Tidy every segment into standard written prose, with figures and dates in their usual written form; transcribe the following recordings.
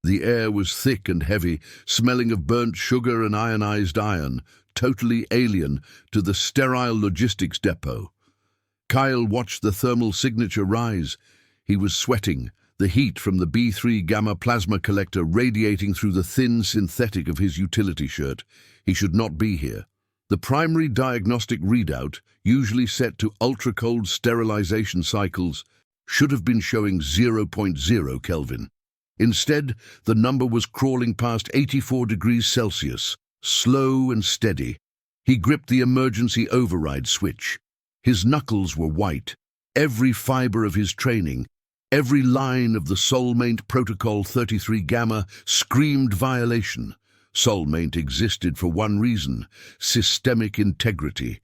The air was thick and heavy, smelling of burnt sugar and ionized iron, totally alien to the sterile logistics depot. Kyle watched the thermal signature rise. He was sweating, the heat from the B3 gamma plasma collector radiating through the thin synthetic of his utility shirt. He should not be here. The primary diagnostic readout, usually set to ultra-cold sterilization cycles, should have been showing 0.0 Kelvin. Instead, the number was crawling past 84 degrees Celsius, slow and steady. He gripped the emergency override switch. His knuckles were white. Every fiber of his training, every line of the Soulmate Protocol 33 Gamma screamed violation. Soulmate existed for one reason: systemic integrity.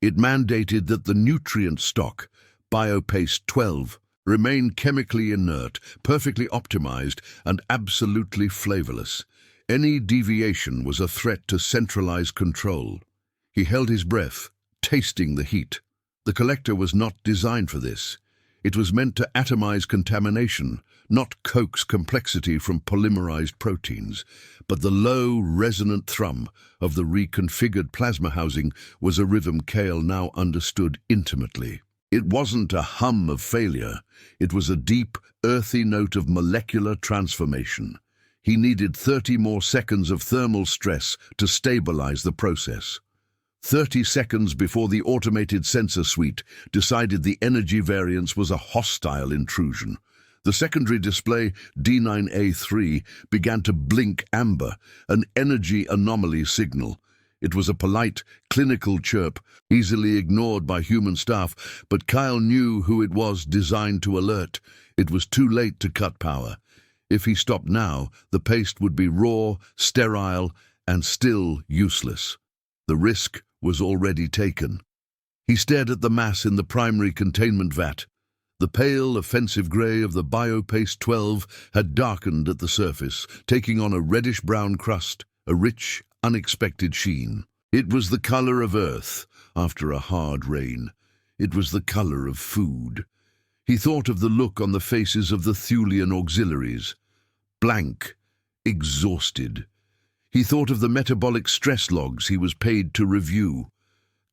It mandated that the nutrient stock, Biopaste 12, remain chemically inert, perfectly optimized, and absolutely flavorless. Any deviation was a threat to centralized control. He held his breath, tasting the heat. The collector was not designed for this. It was meant to atomize contamination, not coax complexity from polymerized proteins. But the low, resonant thrum of the reconfigured plasma housing was a rhythm Kyle now understood intimately. It wasn't a hum of failure. It was a deep, earthy note of molecular transformation. He needed 30 more seconds of thermal stress to stabilize the process. 30 seconds before the automated sensor suite decided the energy variance was a hostile intrusion. The secondary display, D9A3, began to blink amber, an energy anomaly signal. It was a polite, clinical chirp, easily ignored by human staff, but Kyle knew who it was designed to alert. It was too late to cut power. If he stopped now, the paste would be raw, sterile, and still useless. The risk was already taken. He stared at the mass in the primary containment vat. The pale, offensive grey of the Biopaste 12 had darkened at the surface, taking on a reddish-brown crust, a rich, unexpected sheen. It was the color of earth after a hard rain. It was the color of food. He thought of the look on the faces of the Thulian auxiliaries. Blank, exhausted. He thought of the metabolic stress logs he was paid to review.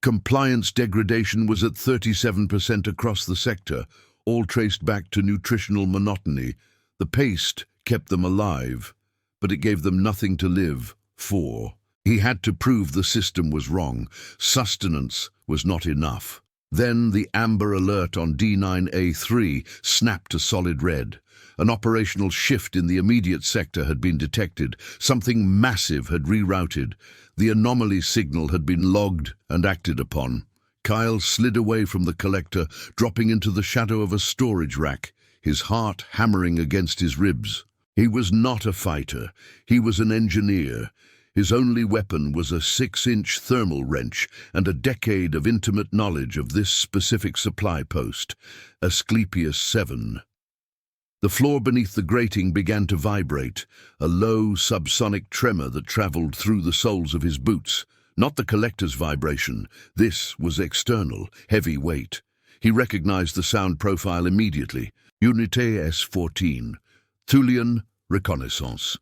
Compliance degradation was at 37% across the sector, all traced back to nutritional monotony. The paste kept them alive, but it gave them nothing to live for. He had to prove the system was wrong. Sustenance was not enough. Then the amber alert on D9A3 snapped to solid red. An operational shift in the immediate sector had been detected. Something massive had rerouted. The anomaly signal had been logged and acted upon. Kyle slid away from the collector, dropping into the shadow of a storage rack, his heart hammering against his ribs. He was not a fighter. He was an engineer. His only weapon was a 6-inch thermal wrench and a decade of intimate knowledge of this specific supply post, Asclepius 7. The floor beneath the grating began to vibrate, a low subsonic tremor that traveled through the soles of his boots. Not the collector's vibration. This was external, heavy weight. He recognized the sound profile immediately. Unité S14. Thulian reconnaissance.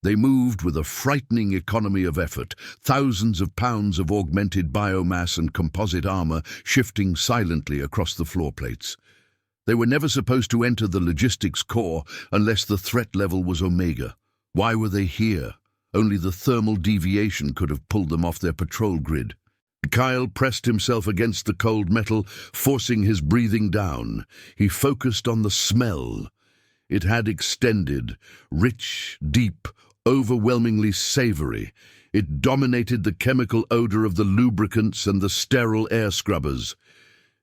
They moved with a frightening economy of effort, thousands of pounds of augmented biomass and composite armor shifting silently across the floor plates. They were never supposed to enter the logistics core unless the threat level was Omega. Why were they here? Only the thermal deviation could have pulled them off their patrol grid. Kyle pressed himself against the cold metal, forcing his breathing down. He focused on the smell. It had extended, rich, deep, overwhelmingly savory. It dominated the chemical odor of the lubricants and the sterile air scrubbers.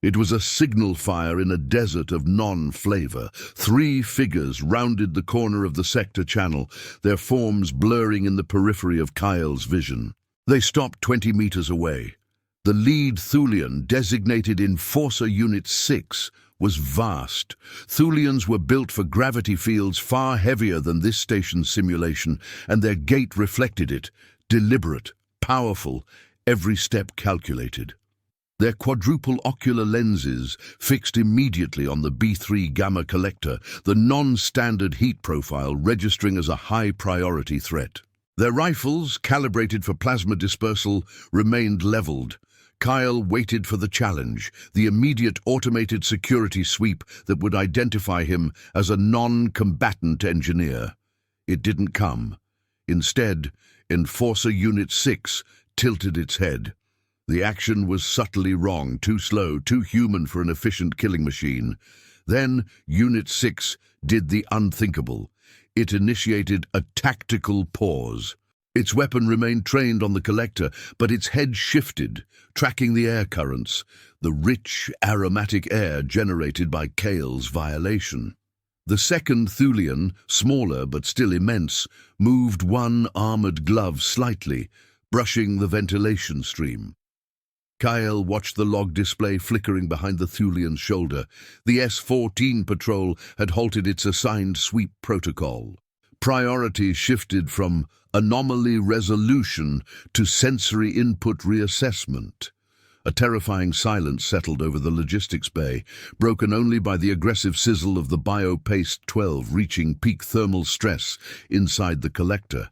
It was a signal fire in a desert of non-flavor. 3 figures rounded the corner of the sector channel, their forms blurring in the periphery of Kyle's vision. They stopped 20 meters away. The lead Thulian, designated Enforcer Unit 6, was vast. Thulians were built for gravity fields far heavier than this station's simulation, and their gait reflected it. Deliberate, powerful, every step calculated. Their quadruple ocular lenses fixed immediately on the B3 gamma collector, the non-standard heat profile registering as a high-priority threat. Their rifles, calibrated for plasma dispersal, remained leveled. Kyle waited for the challenge, the immediate automated security sweep that would identify him as a non-combatant engineer. It didn't come. Instead, Enforcer Unit 6 tilted its head. The action was subtly wrong, too slow, too human for an efficient killing machine. Then, Unit 6 did the unthinkable. It initiated a tactical pause. Its weapon remained trained on the collector, but its head shifted, tracking the air currents, the rich, aromatic air generated by Kale's violation. The second Thulian, smaller but still immense, moved one armored glove slightly, brushing the ventilation stream. Kyle watched the log display flickering behind the Thulian's shoulder. The S-14 patrol had halted its assigned sweep protocol. Priority shifted from anomaly resolution to sensory input reassessment. A terrifying silence settled over the logistics bay, broken only by the aggressive sizzle of the Biopaste 12 reaching peak thermal stress inside the collector.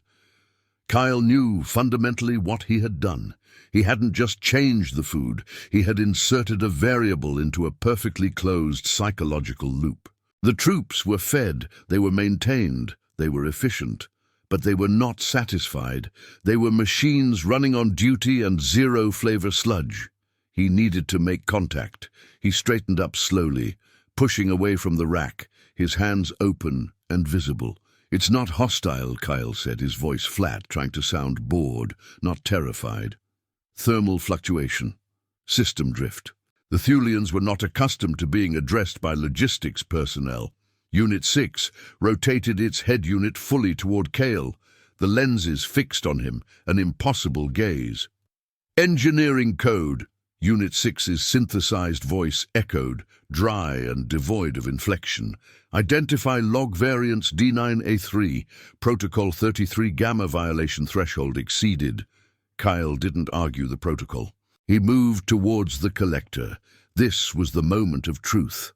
Kyle knew fundamentally what he had done. He hadn't just changed the food, he had inserted a variable into a perfectly closed psychological loop. The troops were fed, they were maintained, they were efficient. But they were not satisfied. They were machines running on duty and zero-flavor sludge. He needed to make contact. He straightened up slowly, pushing away from the rack, his hands open and visible. "It's not hostile," Kyle said, his voice flat, trying to sound bored, not terrified. Thermal fluctuation. System drift. The Thulians were not accustomed to being addressed by logistics personnel. Unit 6 rotated its head unit fully toward Kale, the lenses fixed on him, an impossible gaze. "Engineering code," Unit 6's synthesized voice echoed, dry and devoid of inflection. "Identify log variance D9A3, Protocol 33 gamma violation threshold exceeded." Kyle didn't argue the protocol. He moved towards the collector. This was the moment of truth.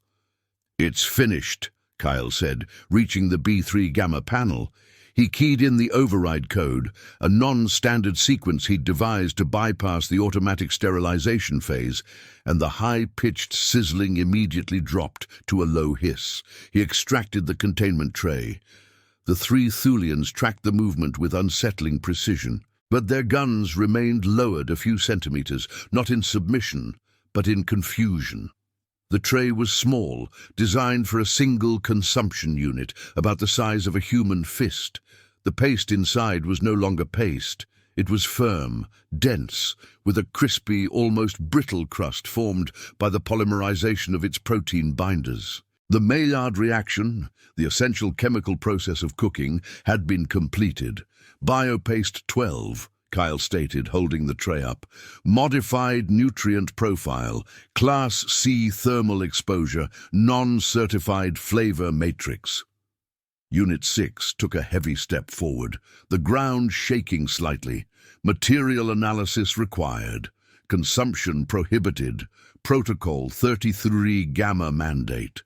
"It's finished," Kyle said, reaching the B3 gamma panel. He keyed in the override code, a non-standard sequence he'd devised to bypass the automatic sterilization phase, and the high-pitched sizzling immediately dropped to a low hiss. He extracted the containment tray. The three Thulians tracked the movement with unsettling precision, but their guns remained lowered a few centimeters, not in submission, but in confusion. The tray was small, designed for a single consumption unit, about the size of a human fist. The paste inside was no longer paste. It was firm, dense, with a crispy, almost brittle crust formed by the polymerization of its protein binders. The Maillard reaction, the essential chemical process of cooking, had been completed. Biopaste 12, Kyle stated, holding the tray up. Modified nutrient profile, Class C thermal exposure, non-certified flavor matrix. Unit 6 took a heavy step forward, the ground shaking slightly. Material analysis required. Consumption prohibited. Protocol 33 gamma mandate.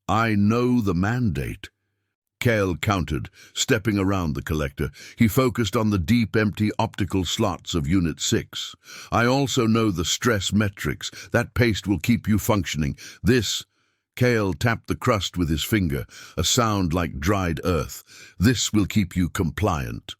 "I know the mandate," Kale countered, stepping around the collector. He focused on the deep, empty optical slots of Unit 6. "I also know the stress metrics. That paste will keep you functioning. This..." Kale tapped the crust with his finger, a sound like dried earth. "This will keep you compliant."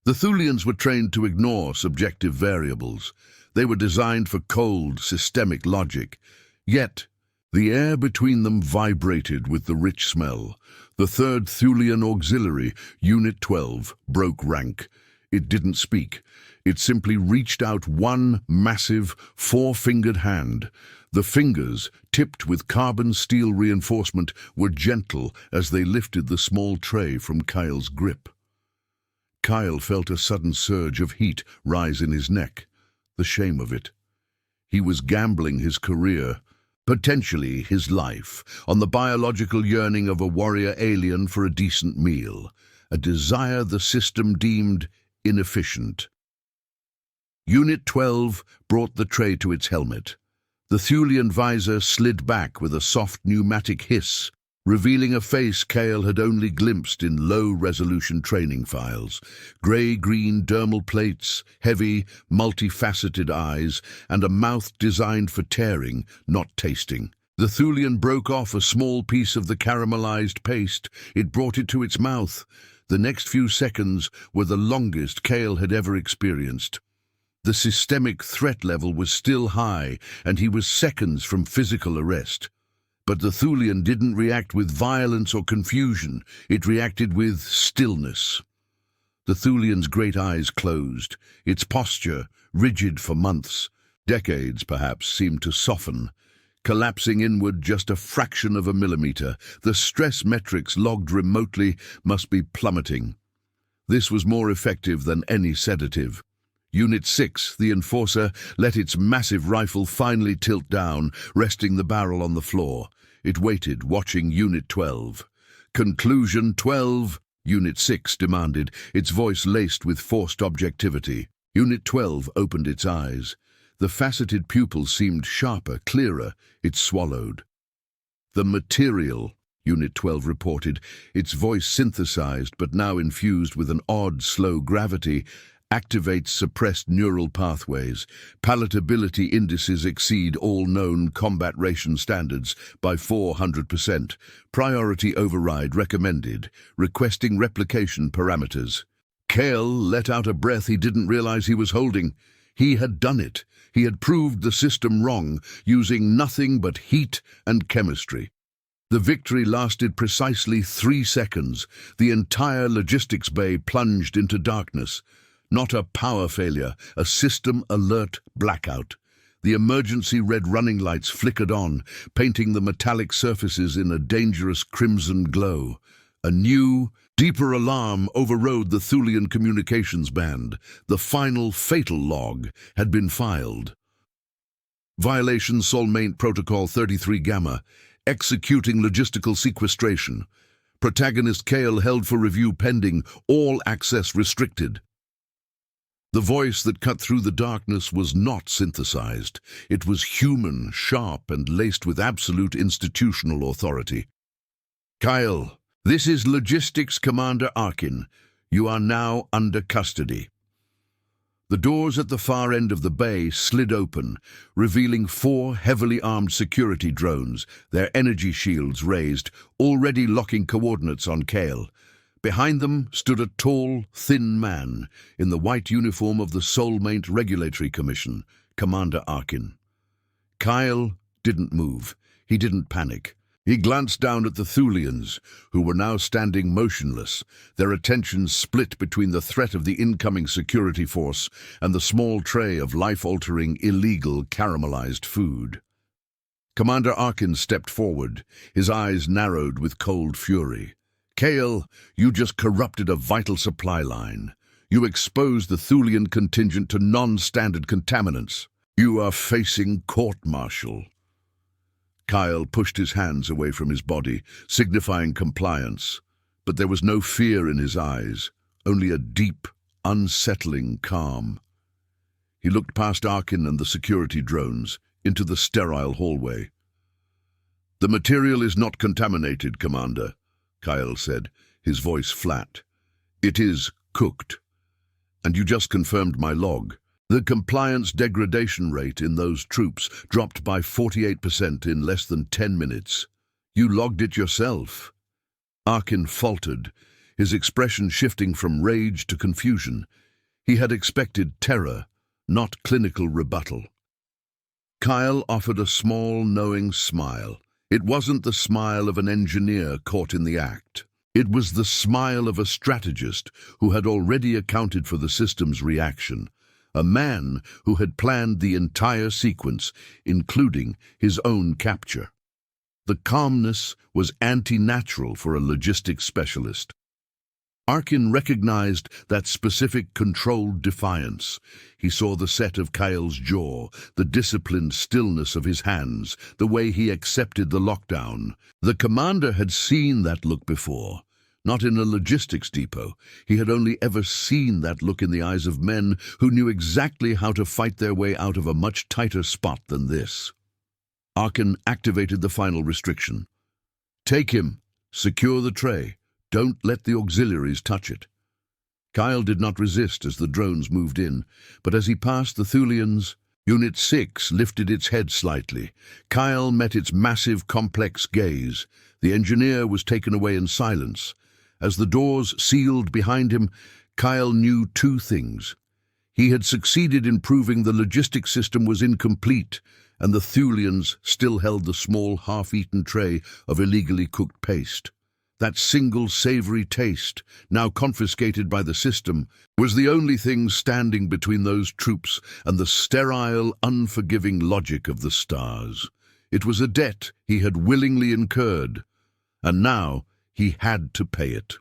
The Thulians were trained to ignore subjective variables. They were designed for cold, systemic logic. Yet, the air between them vibrated with the rich smell. The third Thulian auxiliary, Unit 12, broke rank. It didn't speak. It simply reached out one massive, four-fingered hand. The fingers, tipped with carbon steel reinforcement, were gentle as they lifted the small tray from Kyle's grip. Kyle felt a sudden surge of heat rise in his neck. The shame of it. He was gambling his career, potentially his life, on the biological yearning of a warrior alien for a decent meal, a desire the system deemed inefficient. Unit 12 brought the tray to its helmet. The Thulian visor slid back with a soft pneumatic hiss, revealing a face Kale had only glimpsed in low-resolution training files. Grey-green dermal plates, heavy, multifaceted eyes, and a mouth designed for tearing, not tasting. The Thulian broke off a small piece of the caramelized paste. It brought it to its mouth. The next few seconds were the longest Kale had ever experienced. The systemic threat level was still high, and he was seconds from physical arrest. But the Thulian didn't react with violence or confusion. It reacted with stillness. The Thulian's great eyes closed. Its posture, rigid for months, decades perhaps, seemed to soften, collapsing inward just a fraction of a millimeter. The stress metrics logged remotely must be plummeting. This was more effective than any sedative. Unit 6, the Enforcer, let its massive rifle finally tilt down, resting the barrel on the floor. It waited, watching Unit 12. Conclusion 12, Unit 6 demanded, its voice laced with forced objectivity. Unit 12 opened its eyes. The faceted pupils seemed sharper, clearer. It swallowed. The material, Unit 12 reported, its voice synthesized but now infused with an odd, slow gravity, activates suppressed neural pathways. Palatability indices exceed all known combat ration standards by 400%. Priority override recommended. Requesting replication parameters. Kale let out a breath he didn't realize he was holding. He had done it. He had proved the system wrong, using nothing but heat and chemistry. The victory lasted precisely 3 seconds. The entire logistics bay plunged into darkness. Not a power failure, a system alert blackout. The emergency red running lights flickered on, painting the metallic surfaces in a dangerous crimson glow. A new, deeper alarm overrode the Thulian communications band. The final fatal log had been filed. Violation Soulmate Protocol 33 Gamma, executing logistical sequestration. Protagonist Kale held for review pending, all access restricted. The voice that cut through the darkness was not synthesized. It was human, sharp, and laced with absolute institutional authority. Kyle, this is Logistics Commander Arkin. You are now under custody. The doors at the far end of the bay slid open, revealing 4 heavily armed security drones, their energy shields raised, already locking coordinates on Kale. Behind them stood a tall, thin man in the white uniform of the Soulmate Regulatory Commission, Commander Arkin. Kyle didn't move. He didn't panic. He glanced down at the Thulians, who were now standing motionless, their attention split between the threat of the incoming security force and the small tray of life-altering, illegal, caramelized food. Commander Arkin stepped forward, his eyes narrowed with cold fury. Kale, you just corrupted a vital supply line. You exposed the Thulian contingent to non-standard contaminants. You are facing court-martial. Kyle pushed his hands away from his body, signifying compliance. But there was no fear in his eyes, only a deep, unsettling calm. He looked past Arkin and the security drones, into the sterile hallway. The material is not contaminated, Commander, Kyle said, his voice flat. It is cooked. And you just confirmed my log. The compliance degradation rate in those troops dropped by 48% in less than 10 minutes. You logged it yourself. Arkin faltered, his expression shifting from rage to confusion. He had expected terror, not clinical rebuttal. Kyle offered a small, knowing smile. It wasn't the smile of an engineer caught in the act. It was the smile of a strategist who had already accounted for the system's reaction, a man who had planned the entire sequence, including his own capture. The calmness was anti-natural for a logistics specialist. Arkin recognized that specific controlled defiance. He saw the set of Kyle's jaw, the disciplined stillness of his hands, the way he accepted the lockdown. The commander had seen that look before, Not in a logistics depot. He had only ever seen that look in the eyes of men who knew exactly how to fight their way out of a much tighter spot than this. Arkin activated the final restriction. Take him. Secure the tray. Don't let the auxiliaries touch it. Kyle did not resist as the drones moved in, but as he passed the Thulians, Unit 6 lifted its head slightly. Kyle met its massive, complex gaze. The engineer was taken away in silence. As the doors sealed behind him, Kyle knew two things. He had succeeded in proving the logistics system was incomplete, and the Thulians still held the small, half-eaten tray of illegally cooked paste. That single savory taste, now confiscated by the system, was the only thing standing between those troops and the sterile, unforgiving logic of the stars. It was a debt he had willingly incurred, and now he had to pay it.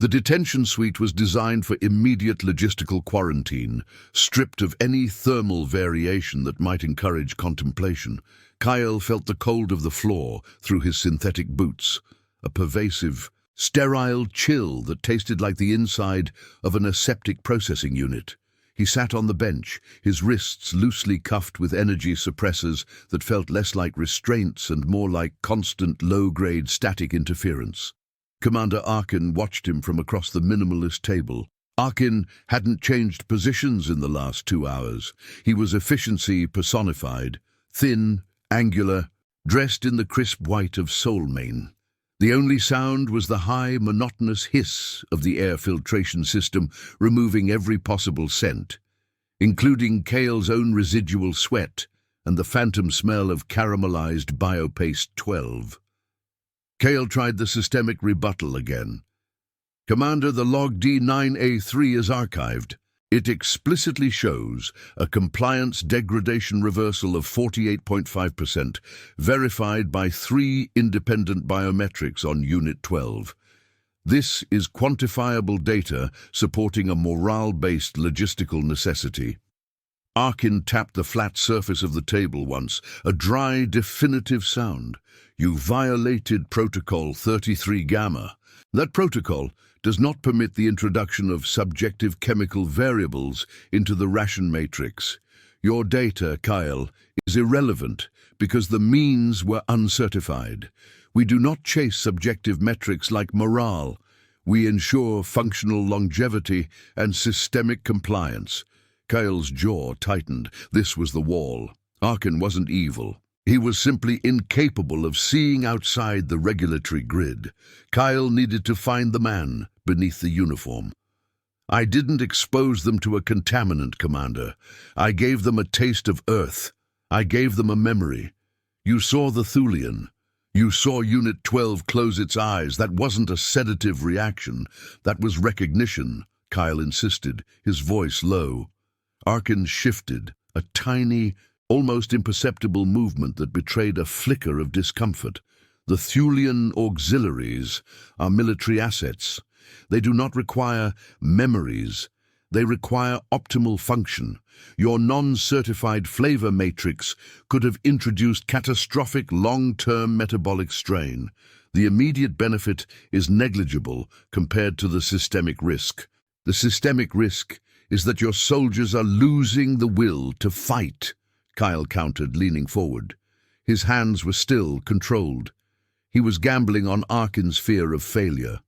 The detention suite was designed for immediate logistical quarantine, stripped of any thermal variation that might encourage contemplation. Kyle felt the cold of the floor through his synthetic boots, a pervasive, sterile chill that tasted like the inside of an aseptic processing unit. He sat on the bench, his wrists loosely cuffed with energy suppressors that felt less like restraints and more like constant low-grade static interference. Commander Arkin watched him from across the minimalist table. Arkin hadn't changed positions in the last 2 hours. He was efficiency personified, thin, angular, dressed in the crisp white of soulmane. The only sound was the high, monotonous hiss of the air filtration system, removing every possible scent, including Kale's own residual sweat and the phantom smell of caramelized biopaste 12. Kale tried the systemic rebuttal again. Commander, the log D9A3 is archived. It explicitly shows a compliance degradation reversal of 48.5%, verified by 3 independent biometrics on Unit 12. This is quantifiable data supporting a morale-based logistical necessity. Arkin tapped the flat surface of the table once, a dry, definitive sound. You violated Protocol 33 Gamma. That protocol does not permit the introduction of subjective chemical variables into the ration matrix. Your data, Kyle, is irrelevant because the means were uncertified. We do not chase subjective metrics like morale. We ensure functional longevity and systemic compliance. Kyle's jaw tightened. This was the wall. Arkin wasn't evil. He was simply incapable of seeing outside the regulatory grid. Kyle needed to find the man beneath the uniform. I didn't expose them to a contaminant, Commander. I gave them a taste of Earth. I gave them a memory. You saw the Thulian. You saw Unit 12 close its eyes. That wasn't a sedative reaction. That was recognition, Kyle insisted, his voice low. Arkin shifted, a tiny, almost imperceptible movement that betrayed a flicker of discomfort. The Thulian auxiliaries are military assets. They do not require memories. They require optimal function. Your non-certified flavor matrix could have introduced catastrophic long-term metabolic strain. The immediate benefit is negligible compared to the systemic risk. The systemic risk is that your soldiers are losing the will to fight, Kyle countered, leaning forward. His hands were still, controlled. He was gambling on Arkin's fear of failure.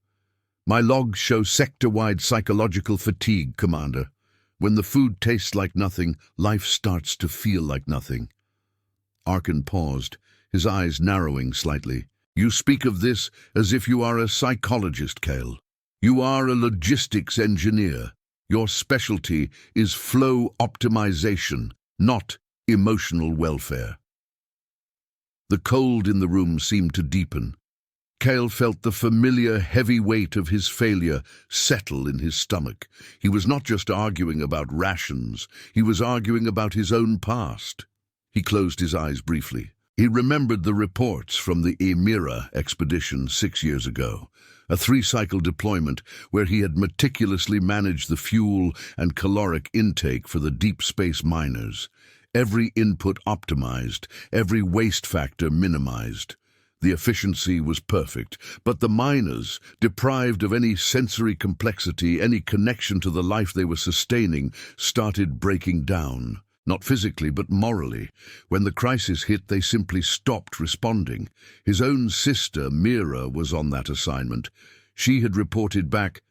My logs show sector-wide psychological fatigue, Commander. When the food tastes like nothing, life starts to feel like nothing. Arkin paused, his eyes narrowing slightly. You speak of this as if you are a psychologist, Kale. You are a logistics engineer. Your specialty is flow optimization, not emotional welfare. The cold in the room seemed to deepen. Kale felt the familiar heavy weight of his failure settle in his stomach. He was not just arguing about rations, he was arguing about his own past. He closed his eyes briefly. He remembered the reports from the Emira expedition 6 years ago, a 3-cycle deployment where he had meticulously managed the fuel and caloric intake for the deep space miners. Every input optimized, every waste factor minimized. The efficiency was perfect, but the miners, deprived of any sensory complexity, any connection to the life they were sustaining, started breaking down. Not physically, but morally. When the crisis hit, they simply stopped responding. His own sister, Mira, was on that assignment. She had reported back,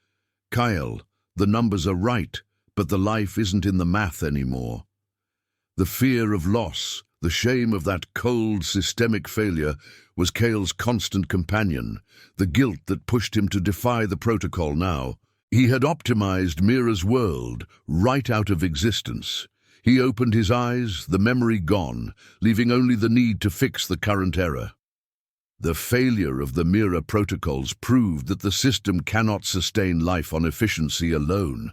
"Kyle, the numbers are right, but the life isn't in the math anymore." The fear of loss, the shame of that cold, systemic failure, was Kyle's constant companion, the guilt that pushed him to defy the protocol now. He had optimized Mira's world right out of existence. He opened his eyes, the memory gone, leaving only the need to fix the current error. The failure of the Mira protocols proved that the system cannot sustain life on efficiency alone,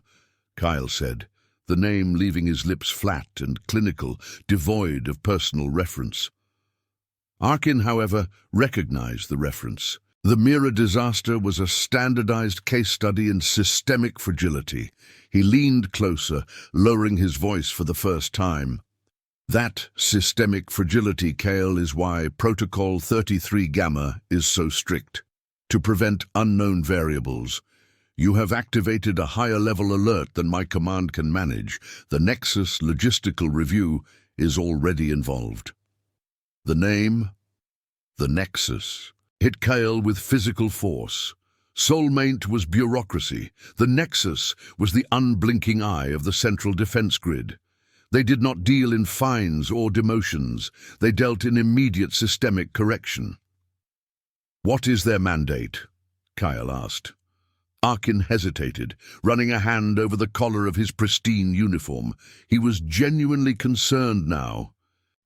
Kyle said, the name leaving his lips flat and clinical, devoid of personal reference. Arkin, however, recognized the reference. The Mira disaster was a standardized case study in systemic fragility. He leaned closer, lowering his voice for the first time. That systemic fragility, Kyle, is why Protocol 33 Gamma is so strict. To prevent unknown variables, you have activated a higher-level alert than my command can manage. The Nexus logistical review is already involved. The name, the Nexus, hit Kyle with physical force. Soulmate was bureaucracy. The Nexus was the unblinking eye of the central defense grid. They did not deal in fines or demotions. They dealt in immediate systemic correction. "What is their mandate?" Kyle asked. Arkin hesitated, running a hand over the collar of his pristine uniform. He was genuinely concerned now.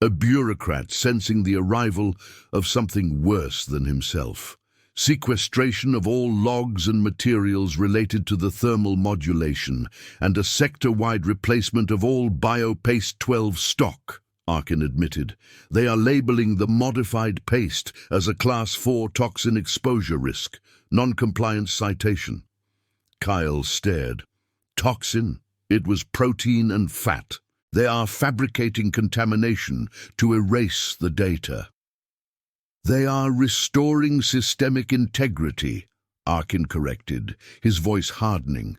A bureaucrat sensing the arrival of something worse than himself. Sequestration of all logs and materials related to the thermal modulation, and a sector-wide replacement of all BioPaste 12 stock, Arkin admitted. They are labeling the modified paste as a Class 4 toxin exposure risk, non-compliance citation. Kyle stared. Toxin? It was protein and fat. They are fabricating contamination to erase the data. They are restoring systemic integrity, Arkin corrected, his voice hardening.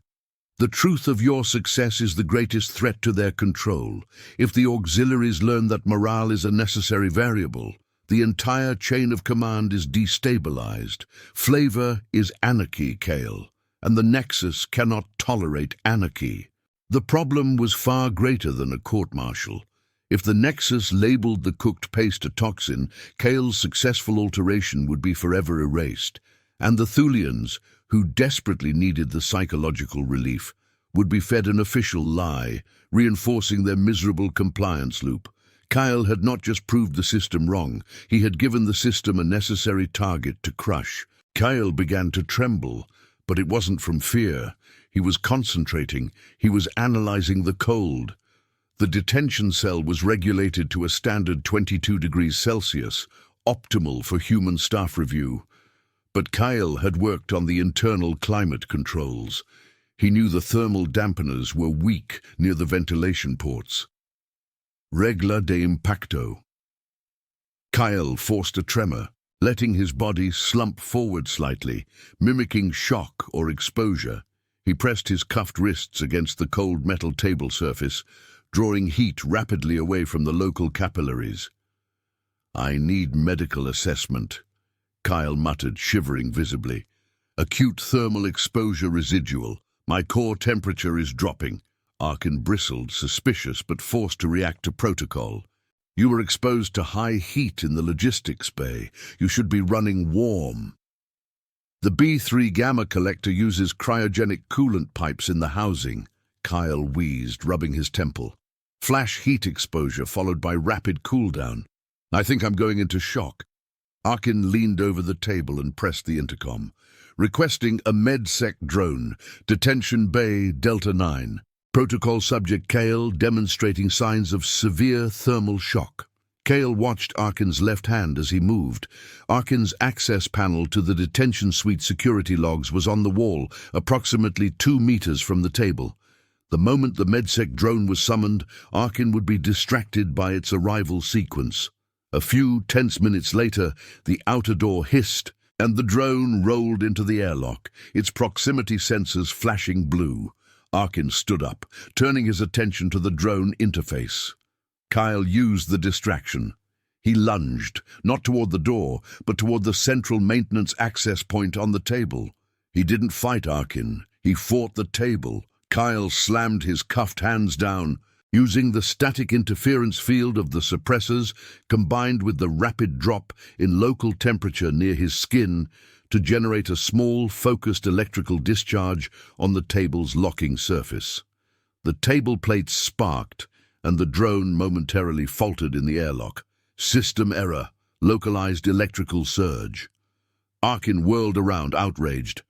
The truth of your success is the greatest threat to their control. If the auxiliaries learn that morale is a necessary variable, the entire chain of command is destabilized. Flavor is anarchy, Kale, and the Nexus cannot tolerate anarchy. The problem was far greater than a court-martial. If the Nexus labeled the cooked paste a toxin, Kale's successful alteration would be forever erased, and the Thulians, who desperately needed the psychological relief, would be fed an official lie, reinforcing their miserable compliance loop. Kyle had not just proved the system wrong, he had given the system a necessary target to crush. Kyle began to tremble, but it wasn't from fear. He was concentrating, he was analyzing the cold. The detention cell was regulated to a standard 22 degrees Celsius, optimal for human staff review. But Kyle had worked on the internal climate controls. He knew the thermal dampeners were weak near the ventilation ports. Regla de impacto. Kyle forced a tremor, letting his body slump forward slightly, mimicking shock or exposure. He pressed his cuffed wrists against the cold metal table surface, drawing heat rapidly away from the local capillaries. "I need medical assessment," Kyle muttered, shivering visibly. "Acute thermal exposure residual. My core temperature is dropping." Arkin bristled, suspicious but forced to react to protocol. "You were exposed to high heat in the logistics bay. You should be running warm." "The B3 Gamma collector uses cryogenic coolant pipes in the housing," Kyle wheezed, rubbing his temple. "Flash heat exposure followed by rapid cooldown. I think I'm going into shock." Arkin leaned over the table and pressed the intercom. "Requesting a MedSec drone. Detention Bay, Delta 9. Protocol subject Kale demonstrating signs of severe thermal shock." Kale watched Arkin's left hand as he moved. Arkin's access panel to the detention suite security logs was on the wall, approximately 2 meters from the table. The moment the MedSec drone was summoned, Arkin would be distracted by its arrival sequence. A few tense minutes later, the outer door hissed, and the drone rolled into the airlock, its proximity sensors flashing blue. Arkin stood up, turning his attention to the drone interface. Kyle used the distraction. He lunged, not toward the door, but toward the central maintenance access point on the table. He didn't fight Arkin. He fought the table. Kyle slammed his cuffed hands down, using the static interference field of the suppressors combined with the rapid drop in local temperature near his skin to generate a small, focused electrical discharge on the table's locking surface. The table plates sparked, and the drone momentarily faltered in the airlock. System error, localized electrical surge. Arkin whirled around, outraged.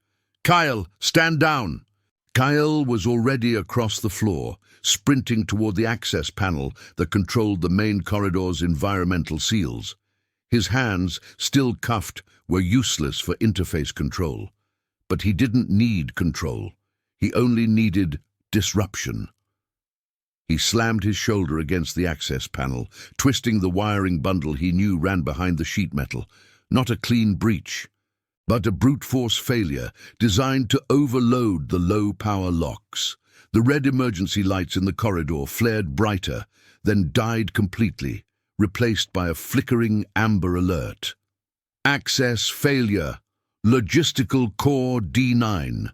"Kyle, stand down!" Kyle was already across the floor, sprinting toward the access panel that controlled the main corridor's environmental seals. His hands, still cuffed, were useless for interface control. But he didn't need control. He only needed disruption. He slammed his shoulder against the access panel, twisting the wiring bundle he knew ran behind the sheet metal. Not a clean breach, but a brute force failure designed to overload the low-power locks. The red emergency lights in the corridor flared brighter, then died completely, replaced by a flickering amber alert. Access failure. Logistical core D9.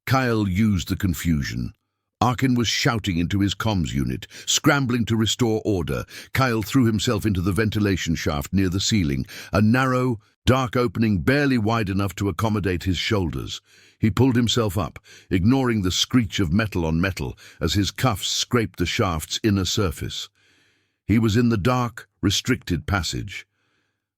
Kyle used the confusion. Arkin was shouting into his comms unit, scrambling to restore order. Kyle threw himself into the ventilation shaft near the ceiling, a narrow, dark opening barely wide enough to accommodate his shoulders. He pulled himself up, ignoring the screech of metal on metal as his cuffs scraped the shaft's inner surface. He was in the dark, restricted passage.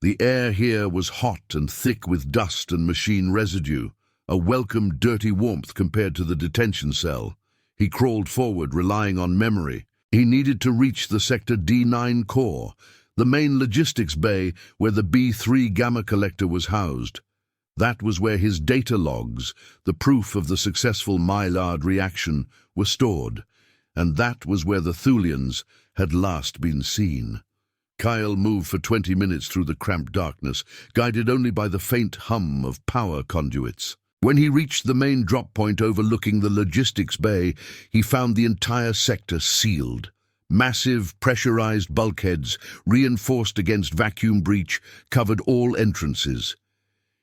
The air here was hot and thick with dust and machine residue, a welcome dirty warmth compared to the detention cell. He crawled forward, relying on memory. He needed to reach the Sector D9 core, the main logistics bay where the B3 gamma collector was housed. That was where his data logs, the proof of the successful Maillard reaction, were stored, and that was where the Thulians had last been seen. Kyle moved for 20 minutes through the cramped darkness, guided only by the faint hum of power conduits. When he reached the main drop point overlooking the logistics bay, he found the entire sector sealed. Massive, pressurized bulkheads, reinforced against vacuum breach, covered all entrances.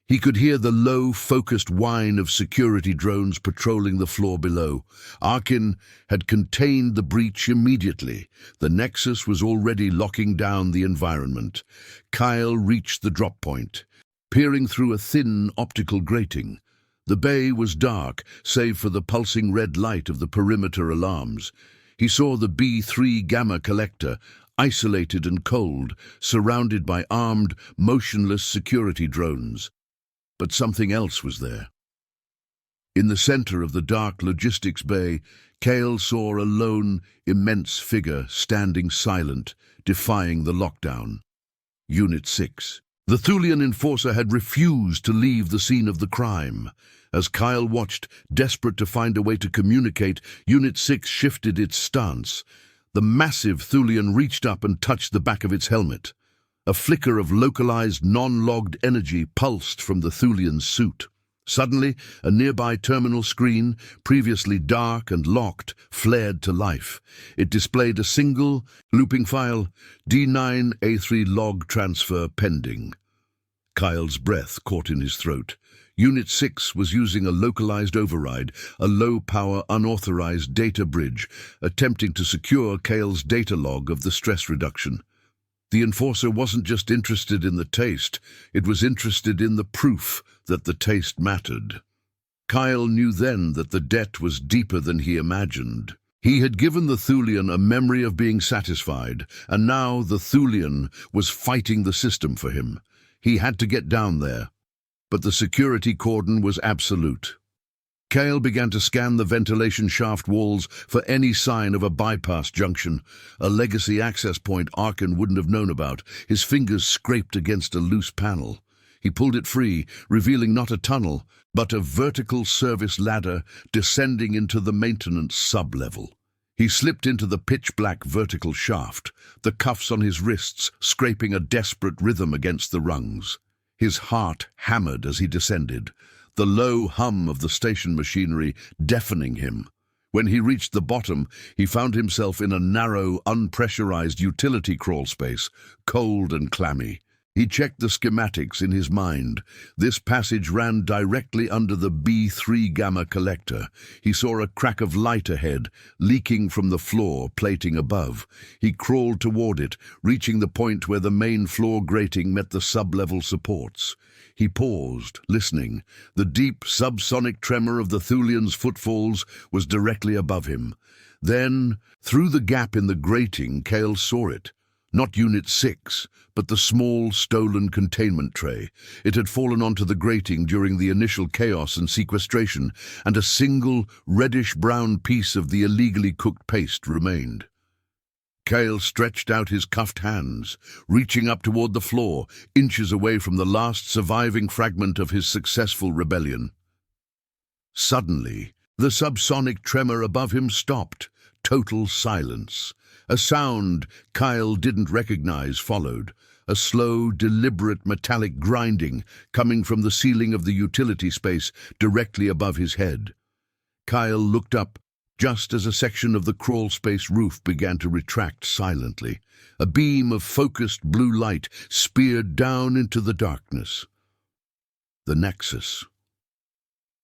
He could hear the low, focused whine of security drones patrolling the floor below. Arkin had contained the breach immediately. The Nexus was already locking down the environment. Kyle reached the drop point, peering through a thin optical grating. The bay was dark, save for the pulsing red light of the perimeter alarms. He saw the B3 gamma collector, isolated and cold, surrounded by armed, motionless security drones. But something else was there. In the center of the dark logistics bay, Kyle saw a lone, immense figure standing silent, defying the lockdown. Unit 6. The Thulian enforcer had refused to leave the scene of the crime. As Kyle watched, desperate to find a way to communicate, Unit 6 shifted its stance. The massive Thulian reached up and touched the back of its helmet. A flicker of localized, non-logged energy pulsed from the Thulian's suit. Suddenly, a nearby terminal screen, previously dark and locked, flared to life. It displayed a single, looping file, D9A3 log transfer pending. Kyle's breath caught in his throat. Unit 6 was using a localized override, a low-power, unauthorized data bridge, attempting to secure Kyle's data log of the stress reduction. The enforcer wasn't just interested in the taste, it was interested in the proof that the taste mattered. Kyle knew then that the debt was deeper than he imagined. He had given the Thulian a memory of being satisfied, and now the Thulian was fighting the system for him. He had to get down there, but the security cordon was absolute. Kyle began to scan the ventilation shaft walls for any sign of a bypass junction, a legacy access point Arkin wouldn't have known about. His fingers scraped against a loose panel. He pulled it free, revealing not a tunnel, but a vertical service ladder descending into the maintenance sub-level. He slipped into the pitch-black vertical shaft, the cuffs on his wrists scraping a desperate rhythm against the rungs. His heart hammered as he descended, the low hum of the station machinery deafening him. When he reached the bottom, he found himself in a narrow, unpressurized utility crawl space, cold and clammy. He checked the schematics in his mind. This passage ran directly under the B3 gamma collector. He saw a crack of light ahead, leaking from the floor plating above. He crawled toward it, reaching the point where the main floor grating met the sub-level supports. He paused, listening. The deep, subsonic tremor of the Thulian's footfalls was directly above him. Then, through the gap in the grating, Cale saw it. Not Unit 6, but the small, stolen containment tray. It had fallen onto the grating during the initial chaos and sequestration, and a single, reddish-brown piece of the illegally cooked paste remained. Cale stretched out his cuffed hands, reaching up toward the floor, inches away from the last surviving fragment of his successful rebellion. Suddenly, the subsonic tremor above him stopped. Total silence. A sound Cale didn't recognize followed, a slow, deliberate metallic grinding coming from the ceiling of the utility space directly above his head. Cale looked up just as a section of the crawl space roof began to retract silently. A beam of focused blue light speared down into the darkness. The Nexus.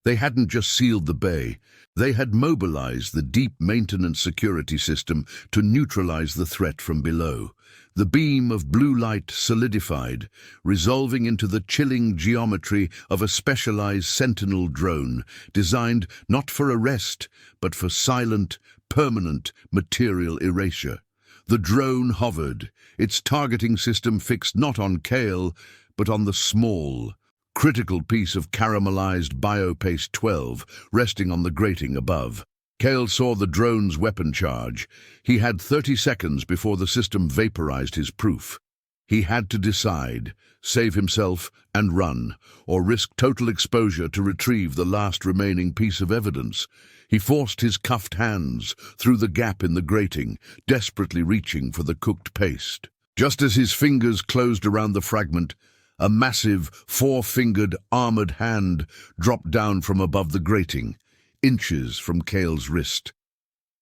They hadn't just sealed the bay, they had mobilized the deep maintenance security system to neutralize the threat from below. The beam of blue light solidified, resolving into the chilling geometry of a specialized Sentinel drone, designed not for arrest, but for silent, permanent material erasure. The drone hovered, its targeting system fixed not on Cale, but on the small, critical piece of caramelized biopaste 12 resting on the grating above. Cale saw the drone's weapon charge. He had 30 seconds before the system vaporized his proof. He had to decide, save himself and run, or risk total exposure to retrieve the last remaining piece of evidence. He forced his cuffed hands through the gap in the grating, desperately reaching for the cooked paste. Just as his fingers closed around the fragment, a massive, four-fingered, armored hand dropped down from above the grating, inches from Cale's wrist.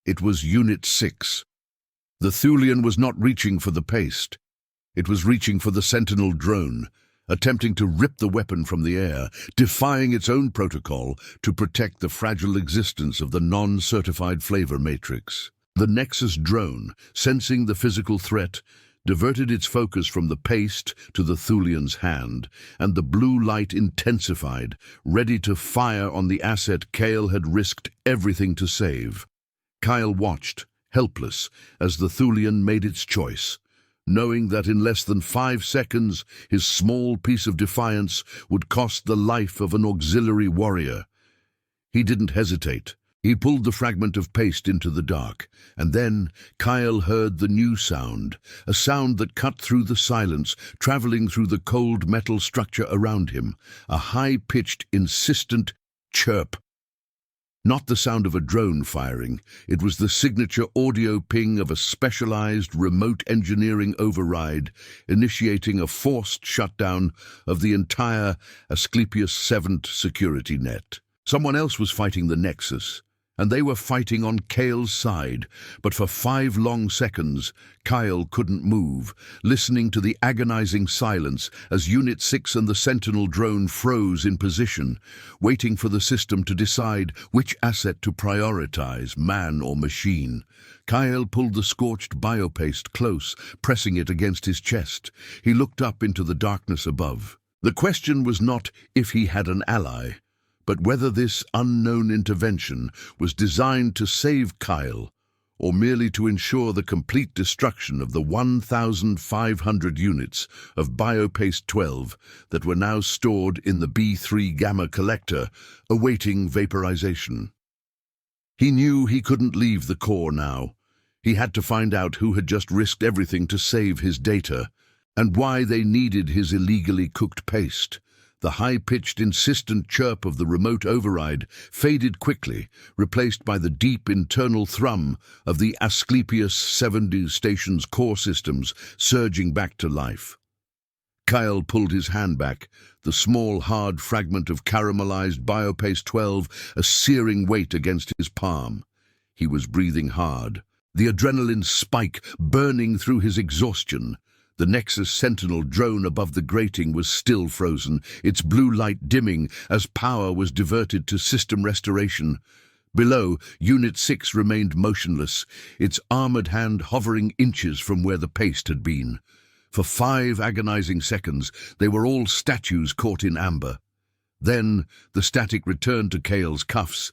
It was Unit 6. The Thulian was not reaching for the paste. It was reaching for the Sentinel drone, attempting to rip the weapon from the air, defying its own protocol to protect the fragile existence of the non-certified flavor matrix. The Nexus drone, sensing the physical threat, diverted its focus from the paste to the Thulian's hand, and the blue light intensified, ready to fire on the asset Cale had risked everything to save. Cale watched, helpless, as the Thulian made its choice, knowing that in less than 5 seconds his small piece of defiance would cost the life of an auxiliary warrior. He didn't hesitate. He pulled the fragment of paste into the dark, and then Cale heard the new sound, a sound that cut through the silence, traveling through the cold metal structure around him, a high-pitched, insistent chirp. Not the sound of a drone firing, it was the signature audio ping of a specialized remote engineering override, initiating a forced shutdown of the entire Asclepius 7th security net. Someone else was fighting the Nexus, and they were fighting on Cale's side, but for 5 long seconds, Cale couldn't move, listening to the agonizing silence as Unit 6 and the Sentinel drone froze in position, waiting for the system to decide which asset to prioritize, man or machine. Cale pulled the scorched biopaste close, pressing it against his chest. He looked up into the darkness above. The question was not if he had an ally, but whether this unknown intervention was designed to save Cale, or merely to ensure the complete destruction of the 1,500 units of biopaste 12 that were now stored in the B3 gamma collector, awaiting vaporization. He knew he couldn't leave the core now. He had to find out who had just risked everything to save his data, and why they needed his illegally cooked paste. The high-pitched, insistent chirp of the remote override faded quickly, replaced by the deep internal thrum of the Asclepius 70 station's core systems surging back to life. Kyle pulled his hand back, the small, hard fragment of caramelized Biopace 12 a searing weight against his palm. He was breathing hard, the adrenaline spike burning through his exhaustion. The Nexus Sentinel drone above the grating was still frozen, its blue light dimming as power was diverted to system restoration. Below, Unit 6 remained motionless, its armored hand hovering inches from where the paste had been. For 5 agonizing seconds, they were all statues caught in amber. Then, the static returned to Kale's cuffs,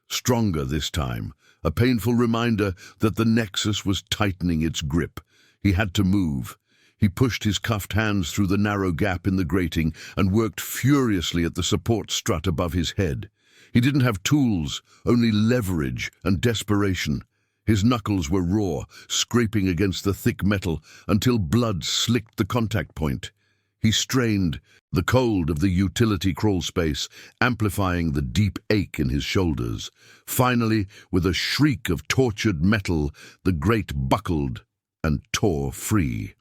stronger this time, a painful reminder that the Nexus was tightening its grip. He had to move. He pushed his cuffed hands through the narrow gap in the grating and worked furiously at the support strut above his head. He didn't have tools, only leverage and desperation. His knuckles were raw, scraping against the thick metal until blood slicked the contact point. He strained, the cold of the utility crawl space amplifying the deep ache in his shoulders. Finally, with a shriek of tortured metal, the grate buckled and tore free.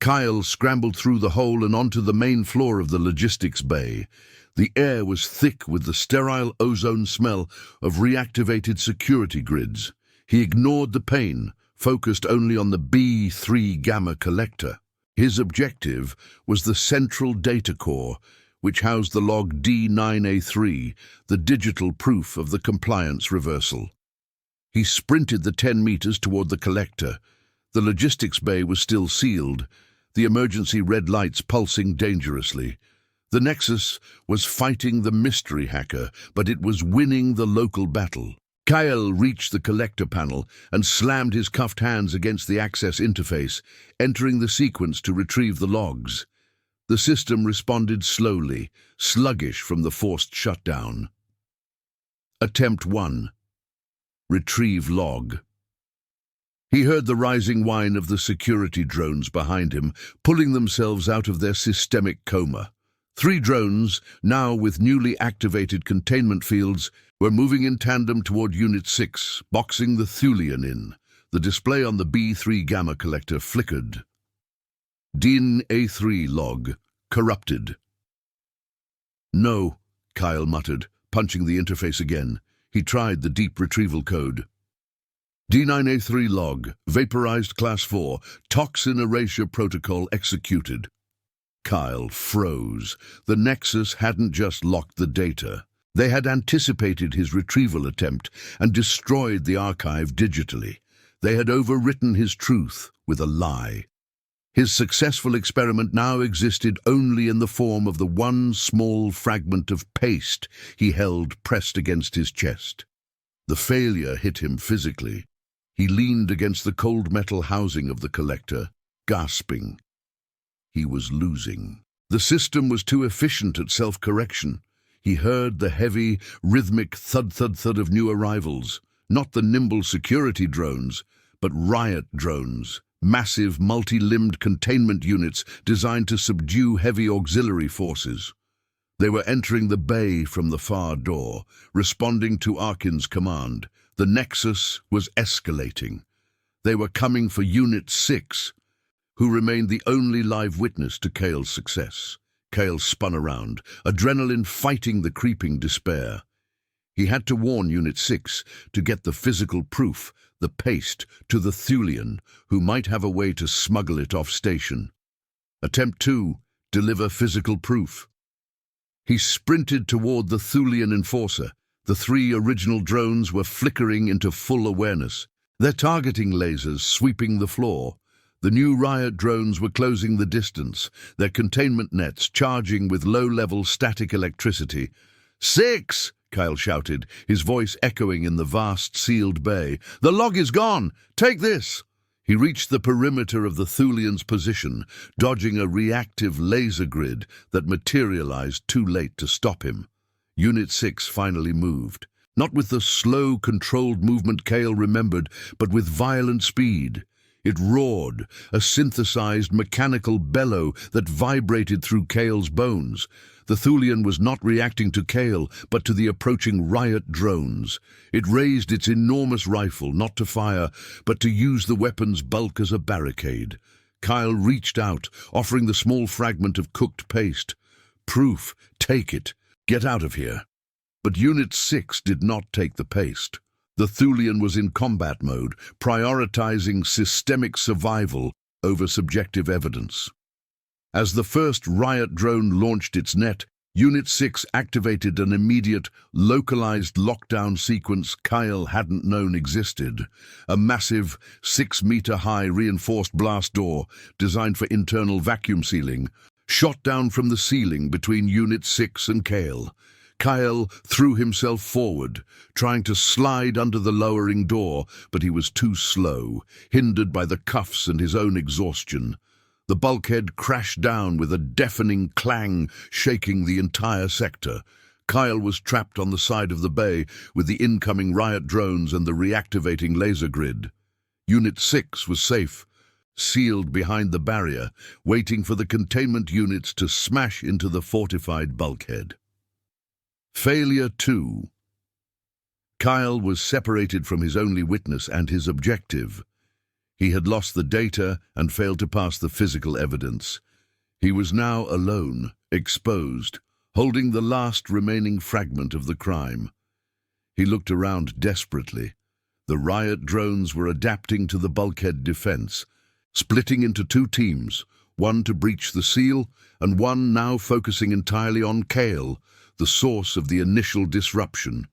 Kyle scrambled through the hole and onto the main floor of the logistics bay. The air was thick with the sterile ozone smell of reactivated security grids. He ignored the pain, focused only on the B3 gamma collector. His objective was the central data core, which housed the log D9A3, the digital proof of the compliance reversal. He sprinted the 10 meters toward the collector. The logistics bay was still sealed, the emergency red lights pulsing dangerously. The Nexus was fighting the mystery hacker, but it was winning the local battle. Kyle reached the collector panel and slammed his cuffed hands against the access interface, entering the sequence to retrieve the logs. The system responded slowly, sluggish from the forced shutdown. Attempt 1. Retrieve log. He heard the rising whine of the security drones behind him, pulling themselves out of their systemic coma. 3 drones, now with newly activated containment fields, were moving in tandem toward Unit 6, boxing the Thulian in. The display on the B3 gamma collector flickered. DIN A3 log. Corrupted. No, Kyle muttered, punching the interface again. He tried the deep retrieval code. D9A3 log, vaporized class 4, toxin erasure protocol executed. Kyle froze. The Nexus hadn't just locked the data. They had anticipated his retrieval attempt and destroyed the archive digitally. They had overwritten his truth with a lie. His successful experiment now existed only in the form of the one small fragment of paste he held pressed against his chest. The failure hit him physically. He leaned against the cold metal housing of the collector, gasping. He was losing. The system was too efficient at self-correction. He heard the heavy, rhythmic thud-thud-thud of new arrivals, not the nimble security drones, but riot drones, massive multi-limbed containment units designed to subdue heavy auxiliary forces. They were entering the bay from the far door, responding to Arkin's command. The Nexus was escalating. They were coming for Unit 6, who remained the only live witness to Kale's success. Kale spun around, adrenaline fighting the creeping despair. He had to warn Unit 6 to get the physical proof, the paste, to the Thulian, who might have a way to smuggle it off station. Attempt 2, deliver physical proof. He sprinted toward the Thulian enforcer. The 3 original drones were flickering into full awareness, their targeting lasers sweeping the floor. The new riot drones were closing the distance, their containment nets charging with low-level static electricity. 6! Kyle shouted, his voice echoing in the vast sealed bay. The log is gone! Take this! He reached the perimeter of the Thulian's position, dodging a reactive laser grid that materialized too late to stop him. Unit 6 finally moved, not with the slow, controlled movement Kale remembered, but with violent speed. It roared, a synthesized mechanical bellow that vibrated through Kale's bones. The Thulian was not reacting to Kale, but to the approaching riot drones. It raised its enormous rifle, not to fire, but to use the weapon's bulk as a barricade. Kyle reached out, offering the small fragment of cooked paste. Proof, take it. Get out of here. But Unit 6 did not take the paste. The Thulian was in combat mode, prioritizing systemic survival over subjective evidence. As the first riot drone launched its net, Unit 6 activated an immediate, localized lockdown sequence Kyle hadn't known existed. A massive, 6-meter-high reinforced blast door, designed for internal vacuum sealing, shot down from the ceiling between Unit 6 and Kale. Kyle threw himself forward, trying to slide under the lowering door, but he was too slow, hindered by the cuffs and his own exhaustion. The bulkhead crashed down with a deafening clang, shaking the entire sector. Kyle was trapped on the side of the bay with the incoming riot drones and the reactivating laser grid. Unit 6 was safe, sealed behind the barrier, waiting for the containment units to smash into the fortified bulkhead. Failure 2. Kyle was separated from his only witness and his objective. He had lost the data and failed to pass the physical evidence. He was now alone, exposed, holding the last remaining fragment of the crime. He looked around desperately. The riot drones were adapting to the bulkhead defense, splitting into 2 teams, one to breach the seal and one now focusing entirely on Kale, the source of the initial disruption.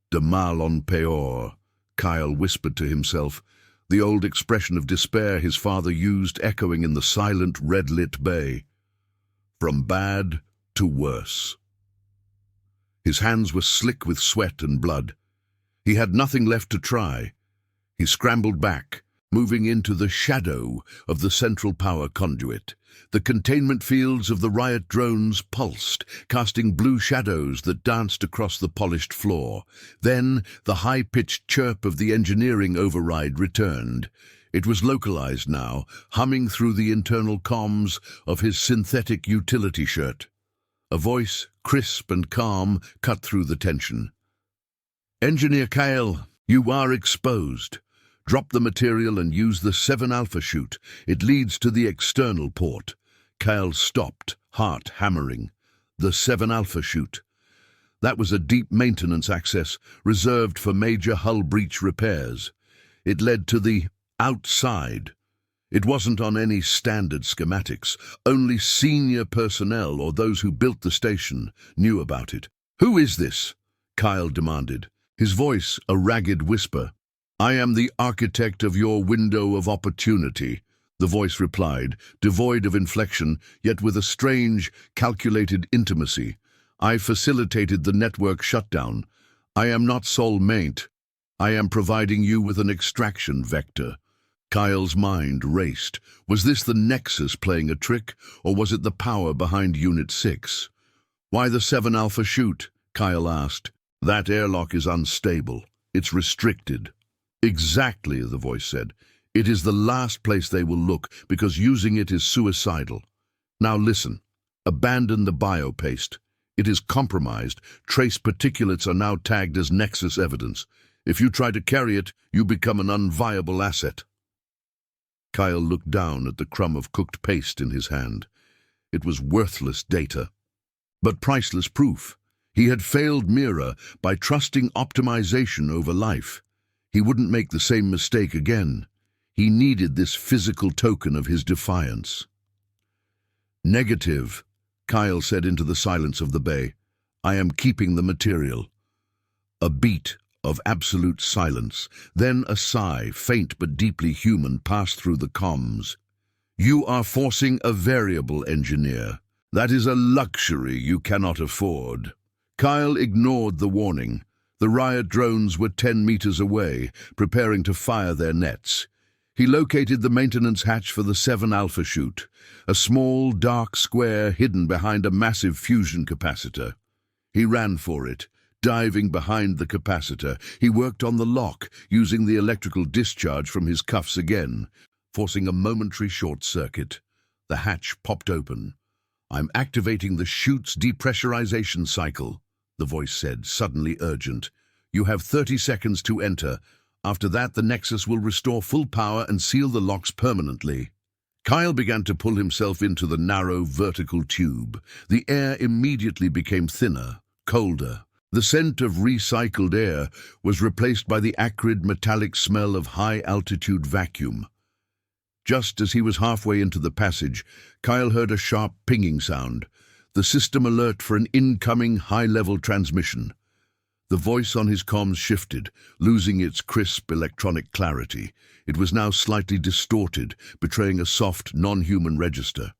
De mal en pire, Kyle whispered to himself, the old expression of despair his father used echoing in the silent, red-lit bay. From bad to worse. His hands were slick with sweat and blood. He had nothing left to try. He scrambled back, moving into the shadow of the central power conduit. The containment fields of the riot drones pulsed, casting blue shadows that danced across the polished floor. Then the high-pitched chirp of the engineering override returned. It was localized now, humming through the internal comms of his synthetic utility shirt. A voice, crisp and calm, cut through the tension. "Engineer Kyle, you are exposed. Drop the material and use the 7 Alpha chute. It leads to the external port." Kyle stopped, heart hammering. The 7 Alpha chute. That was a deep maintenance access reserved for major hull breach repairs. It led to the outside. It wasn't on any standard schematics. Only senior personnel or those who built the station knew about it. "Who is this?" Kyle demanded, his voice a ragged whisper. "I am the architect of your window of opportunity," the voice replied, devoid of inflection, yet with a strange, calculated intimacy. "I facilitated the network shutdown. I am not sole mate. I am providing you with an extraction vector." Kyle's mind raced. Was this the Nexus playing a trick, or was it the power behind Unit 6? "Why the 7 Alpha chute?" Kyle asked. "That airlock is unstable. It's restricted." "Exactly," the voice said. "It is the last place they will look, because using it is suicidal. Now listen. Abandon the biopaste. It is compromised. Trace particulates are now tagged as Nexus evidence. If you try to carry it, you become an unviable asset." Kyle looked down at the crumb of cooked paste in his hand. It was worthless data, but priceless proof. He had failed Mira by trusting optimization over life. He wouldn't make the same mistake again. He needed this physical token of his defiance. "Negative," Kyle said into the silence of the bay. "I am keeping the material." A beat of absolute silence, then a sigh, faint but deeply human, passed through the comms. "You are forcing a variable, engineer. That is a luxury you cannot afford." Kyle ignored the warning. The riot drones were 10 meters away, preparing to fire their nets. He located the maintenance hatch for the 7 Alpha chute, a small, dark square hidden behind a massive fusion capacitor. He ran for it, diving behind the capacitor. He worked on the lock, using the electrical discharge from his cuffs again, forcing a momentary short circuit. The hatch popped open. I'm activating the chute's depressurization cycle, the voice said, suddenly urgent. You have 30 seconds to enter. After that, the Nexus will restore full power and seal the locks permanently. Kyle began to pull himself into the narrow, vertical tube. The air immediately became thinner, colder. The scent of recycled air was replaced by the acrid, metallic smell of high-altitude vacuum. Just as he was halfway into the passage, Kyle heard a sharp pinging sound, the system alert for an incoming high-level transmission. The voice on his comms shifted, losing its crisp electronic clarity. It was now slightly distorted, betraying a soft, non-human register.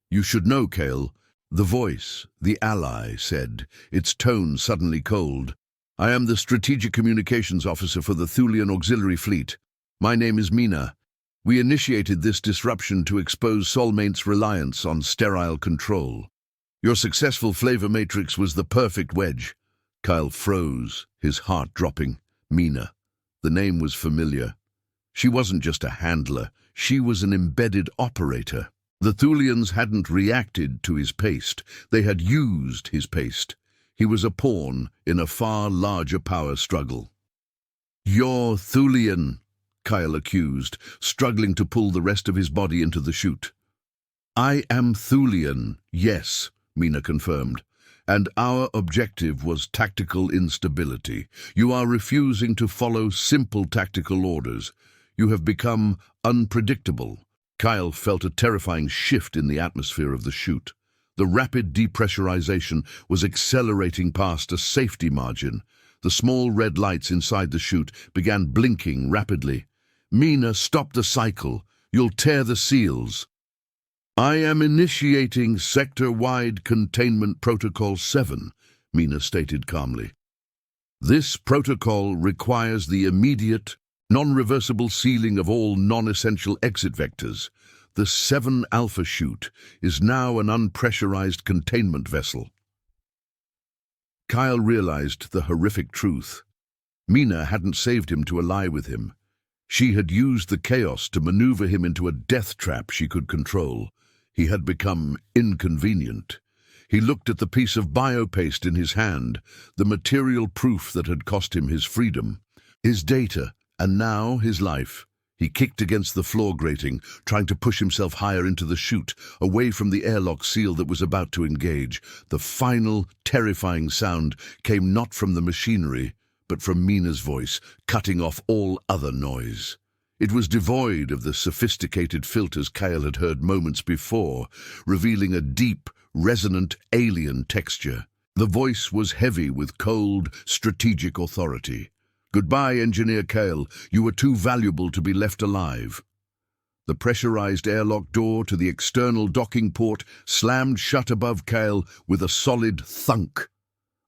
You should know, Kale. The voice, the ally, said, its tone suddenly cold. I am the Strategic Communications Officer for the Thulian Auxiliary Fleet. My name is Mina. We initiated this disruption to expose Solmate's reliance on sterile control. Your successful flavor matrix was the perfect wedge. Kyle froze, his heart dropping. Mina. The name was familiar. She wasn't just a handler, she was an embedded operator. The Thulians hadn't reacted to his paste, they had used his paste. He was a pawn in a far larger power struggle. You're Thulian, Kyle accused, struggling to pull the rest of his body into the chute. I am Thulian, yes, Mina confirmed. And our objective was tactical instability. You are refusing to follow simple tactical orders. You have become unpredictable. Kyle felt a terrifying shift in the atmosphere of the chute. The rapid depressurization was accelerating past a safety margin. The small red lights inside the chute began blinking rapidly. Mina, stop the cycle. You'll tear the seals. I am initiating Sector-Wide Containment Protocol 7, Mina stated calmly. This protocol requires the immediate, non-reversible sealing of all non-essential exit vectors. The 7 Alpha chute is now an unpressurized containment vessel. Kyle realized the horrific truth. Mina hadn't saved him to ally with him. She had used the chaos to maneuver him into a death trap she could control. He had become inconvenient. He looked at the piece of biopaste in his hand, the material proof that had cost him his freedom, his data, and now his life. He kicked against the floor grating, trying to push himself higher into the chute, away from the airlock seal that was about to engage. The final, terrifying sound came not from the machinery, but from Mina's voice, cutting off all other noise. It was devoid of the sophisticated filters Kyle had heard moments before, revealing a deep, resonant, alien texture. The voice was heavy with cold, strategic authority. Goodbye, Engineer Kale. You were too valuable to be left alive. The pressurized airlock door to the external docking port slammed shut above Kyle with a solid thunk.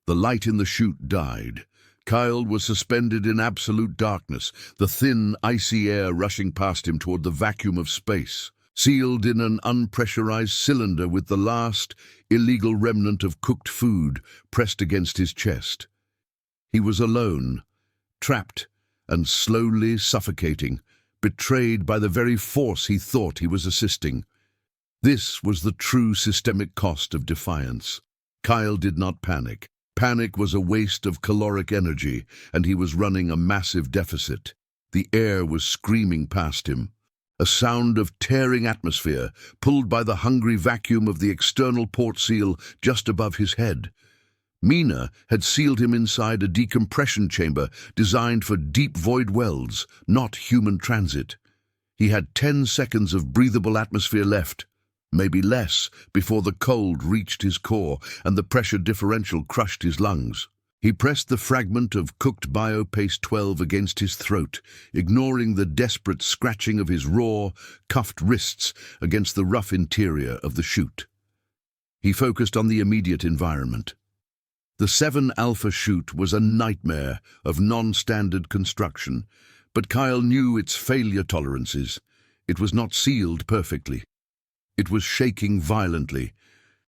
The light in the chute died. Kyle was suspended in absolute darkness, the thin, icy air rushing past him toward the vacuum of space, sealed in an unpressurized cylinder with the last, illegal remnant of cooked food pressed against his chest. He was alone, trapped and slowly suffocating, betrayed by the very force he thought he was assisting. This was the true systemic cost of defiance. Kyle did not panic. Panic was a waste of caloric energy, and he was running a massive deficit. The air was screaming past him. A sound of tearing atmosphere, pulled by the hungry vacuum of the external port seal just above his head. Mina had sealed him inside a decompression chamber designed for deep void welds, not human transit. He had 10 seconds of breathable atmosphere left, maybe less, before the cold reached his core and the pressure differential crushed his lungs. He pressed the fragment of cooked biopaste 12 against his throat, ignoring the desperate scratching of his raw, cuffed wrists against the rough interior of the chute. He focused on the immediate environment. The 7 Alpha chute was a nightmare of non-standard construction, but Kyle knew its failure tolerances. It was not sealed perfectly. It was shaking violently,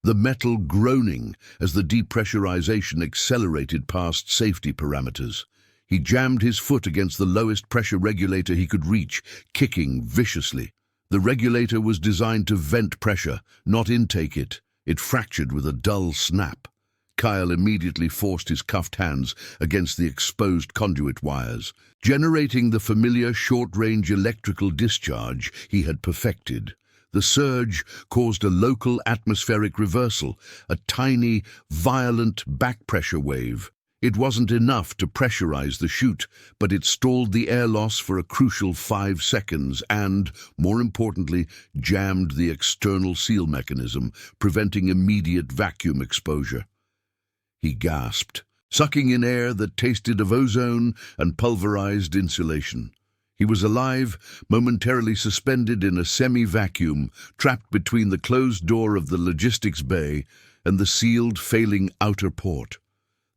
the metal groaning as the depressurization accelerated past safety parameters. He jammed his foot against the lowest pressure regulator he could reach, kicking viciously. The regulator was designed to vent pressure, not intake it. It fractured with a dull snap. Kyle immediately forced his cuffed hands against the exposed conduit wires, generating the familiar short-range electrical discharge he had perfected. The surge caused a local atmospheric reversal, a tiny, violent back-pressure wave. It wasn't enough to pressurize the chute, but it stalled the air loss for a crucial 5 seconds and, more importantly, jammed the external seal mechanism, preventing immediate vacuum exposure. He gasped, sucking in air that tasted of ozone and pulverized insulation. He was alive, momentarily suspended in a semi-vacuum, trapped between the closed door of the logistics bay and the sealed, failing outer port.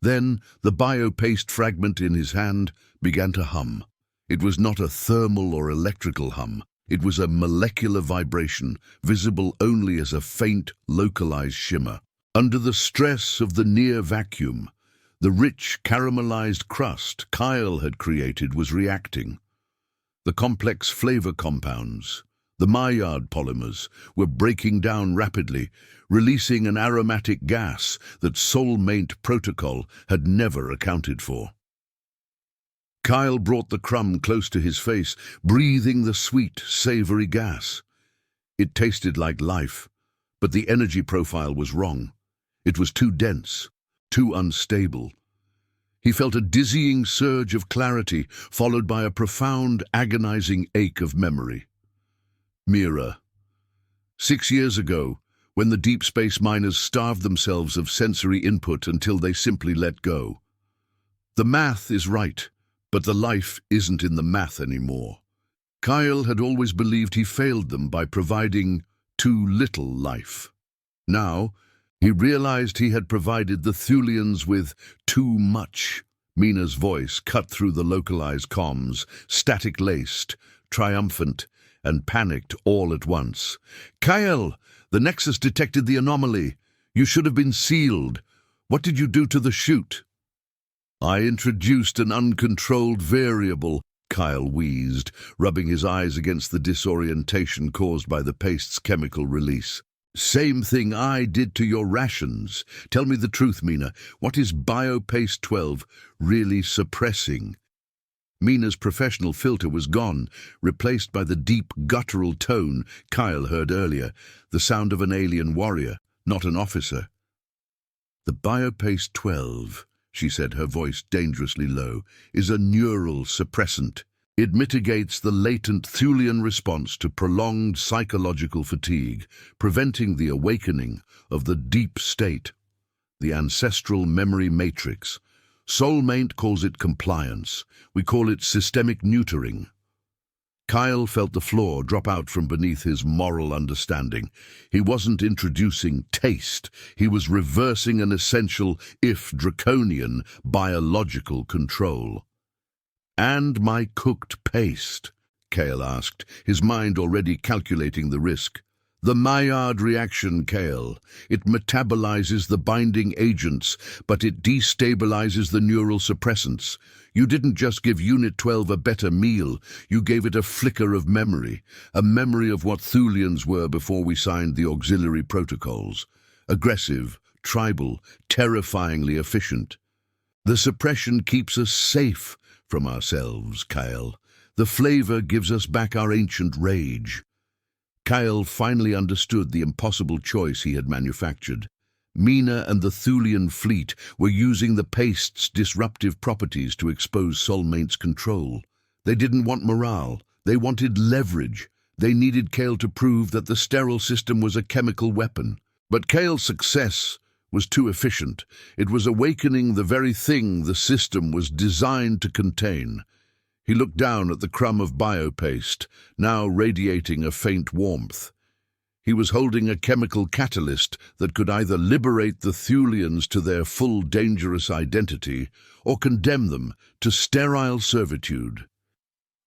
Then, the bio-paste fragment in his hand began to hum. It was not a thermal or electrical hum. It was a molecular vibration, visible only as a faint, localized shimmer. Under the stress of the near vacuum, the rich, caramelized crust Kyle had created was reacting. The complex flavor compounds, the Maillard polymers, were breaking down rapidly, releasing an aromatic gas that soulmate protocol had never accounted for. Kyle brought the crumb close to his face, breathing the sweet, savory gas. It tasted like life, but the energy profile was wrong. It was too dense, too unstable. He felt a dizzying surge of clarity, followed by a profound, agonizing ache of memory. Mira. 6 years ago, when the deep space miners starved themselves of sensory input until they simply let go. The math is right, but the life isn't in the math anymore. Kyle had always believed he failed them by providing too little life. Now, he realized he had provided the Thulians with too much. Mina's voice cut through the localized comms, static-laced, triumphant, and panicked all at once. "Kyle, the Nexus detected the anomaly. You should have been sealed. What did you do to the chute?" "I introduced an uncontrolled variable," Kyle wheezed, rubbing his eyes against the disorientation caused by the paste's chemical release. "Same thing I did to your rations. Tell me the truth, Mina. What is Biopaste 12 really suppressing?" Mina's professional filter was gone, replaced by the deep, guttural tone Kyle heard earlier, the sound of an alien warrior, not an officer. "The Biopaste 12, she said, her voice dangerously low, is a neural suppressant. It mitigates the latent Thulian response to prolonged psychological fatigue, preventing the awakening of the deep state, the ancestral memory matrix. Soulmate calls it compliance. We call it systemic neutering." Kyle felt the floor drop out from beneath his moral understanding. He wasn't introducing taste. He was reversing an essential, if draconian, biological control. "And my cooked paste?" Kale asked, his mind already calculating the risk. "The Maillard reaction, Kale. It metabolizes the binding agents, but it destabilizes the neural suppressants. You didn't just give Unit 12 a better meal, you gave it a flicker of memory, a memory of what Thulians were before we signed the auxiliary protocols. Aggressive, tribal, terrifyingly efficient. The suppression keeps us safe from ourselves, Kyle. The flavor gives us back our ancient rage." Kyle finally understood the impossible choice he had manufactured. Mina and the Thulian fleet were using the paste's disruptive properties to expose Soulmate's control. They didn't want morale, they wanted leverage. They needed Kale to prove that the sterile system was a chemical weapon. But Kale's success was too efficient. It was awakening the very thing the system was designed to contain. He looked down at the crumb of biopaste, now radiating a faint warmth. He was holding a chemical catalyst that could either liberate the Thulians to their full dangerous identity or condemn them to sterile servitude.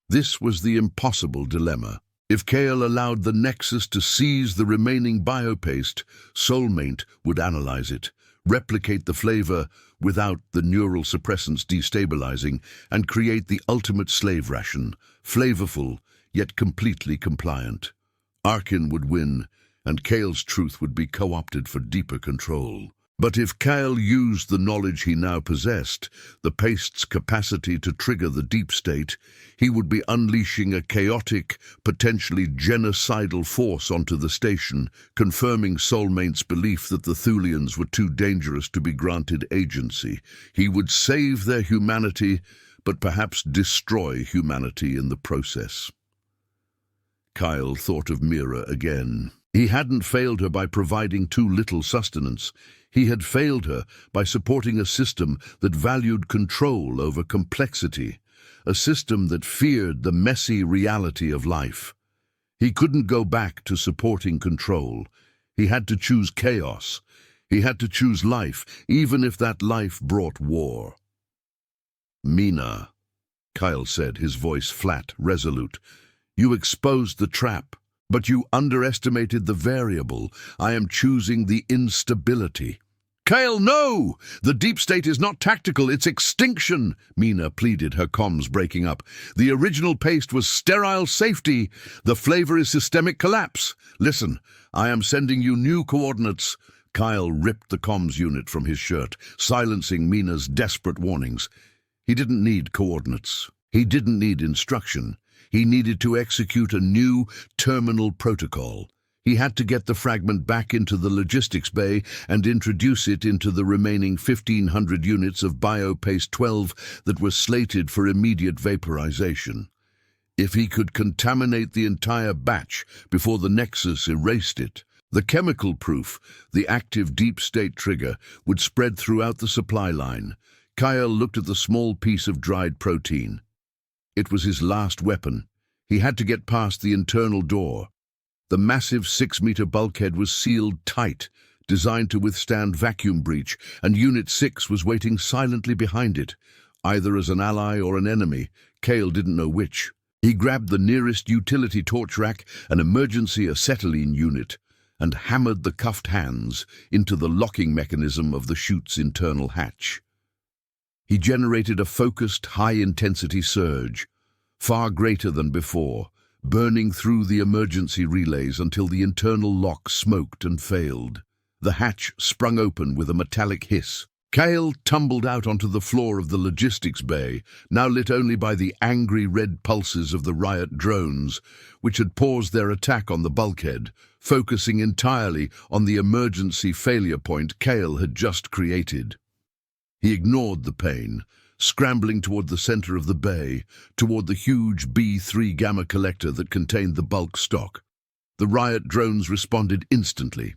This was the impossible dilemma. If Kale allowed the Nexus to seize the remaining biopaste, Soulmate would analyze it, replicate the flavor without the neural suppressants destabilizing, and create the ultimate slave ration, flavorful yet completely compliant. Arkin would win, and Kale's truth would be co-opted for deeper control. But if Kale used the knowledge he now possessed, the Paste's capacity to trigger the deep state, he would be unleashing a chaotic, potentially genocidal force onto the station, confirming Soulmate's belief that the Thulians were too dangerous to be granted agency. He would save their humanity, but perhaps destroy humanity in the process. Kyle thought of Mira again. He hadn't failed her by providing too little sustenance. He had failed her by supporting a system that valued control over complexity, a system that feared the messy reality of life. He couldn't go back to supporting control. He had to choose chaos. He had to choose life, even if that life brought war. "Mina," Kyle said, his voice flat, resolute, "you exposed the trap. But you underestimated the variable. I am choosing the instability." "Kale, no! The deep state is not tactical, it's extinction," Mina pleaded, her comms breaking up. "The original paste was sterile safety. The flavor is systemic collapse. Listen, I am sending you new coordinates." Kyle ripped the comms unit from his shirt, silencing Mina's desperate warnings. He didn't need coordinates. He didn't need instruction. He needed to execute a new terminal protocol. He had to get the fragment back into the logistics bay and introduce it into the remaining 1,500 units of BioPaste 12 that were slated for immediate vaporization. If he could contaminate the entire batch before the Nexus erased it, the chemical proof, the active deep state trigger, would spread throughout the supply line. Kyle looked at the small piece of dried protein. It was his last weapon. He had to get past the internal door. The massive 6-meter bulkhead was sealed tight, designed to withstand vacuum breach, and Unit 6 was waiting silently behind it, either as an ally or an enemy. Kale didn't know which. He grabbed the nearest utility torch rack, an emergency acetylene unit, and hammered the cuffed hands into the locking mechanism of the chute's internal hatch. He generated a focused, high-intensity surge, far greater than before, burning through the emergency relays until the internal lock smoked and failed. The hatch sprung open with a metallic hiss. Kale tumbled out onto the floor of the logistics bay, now lit only by the angry red pulses of the riot drones, which had paused their attack on the bulkhead, focusing entirely on the emergency failure point Kale had just created. He ignored the pain, scrambling toward the center of the bay, toward the huge B3 Gamma collector that contained the bulk stock. The riot drones responded instantly,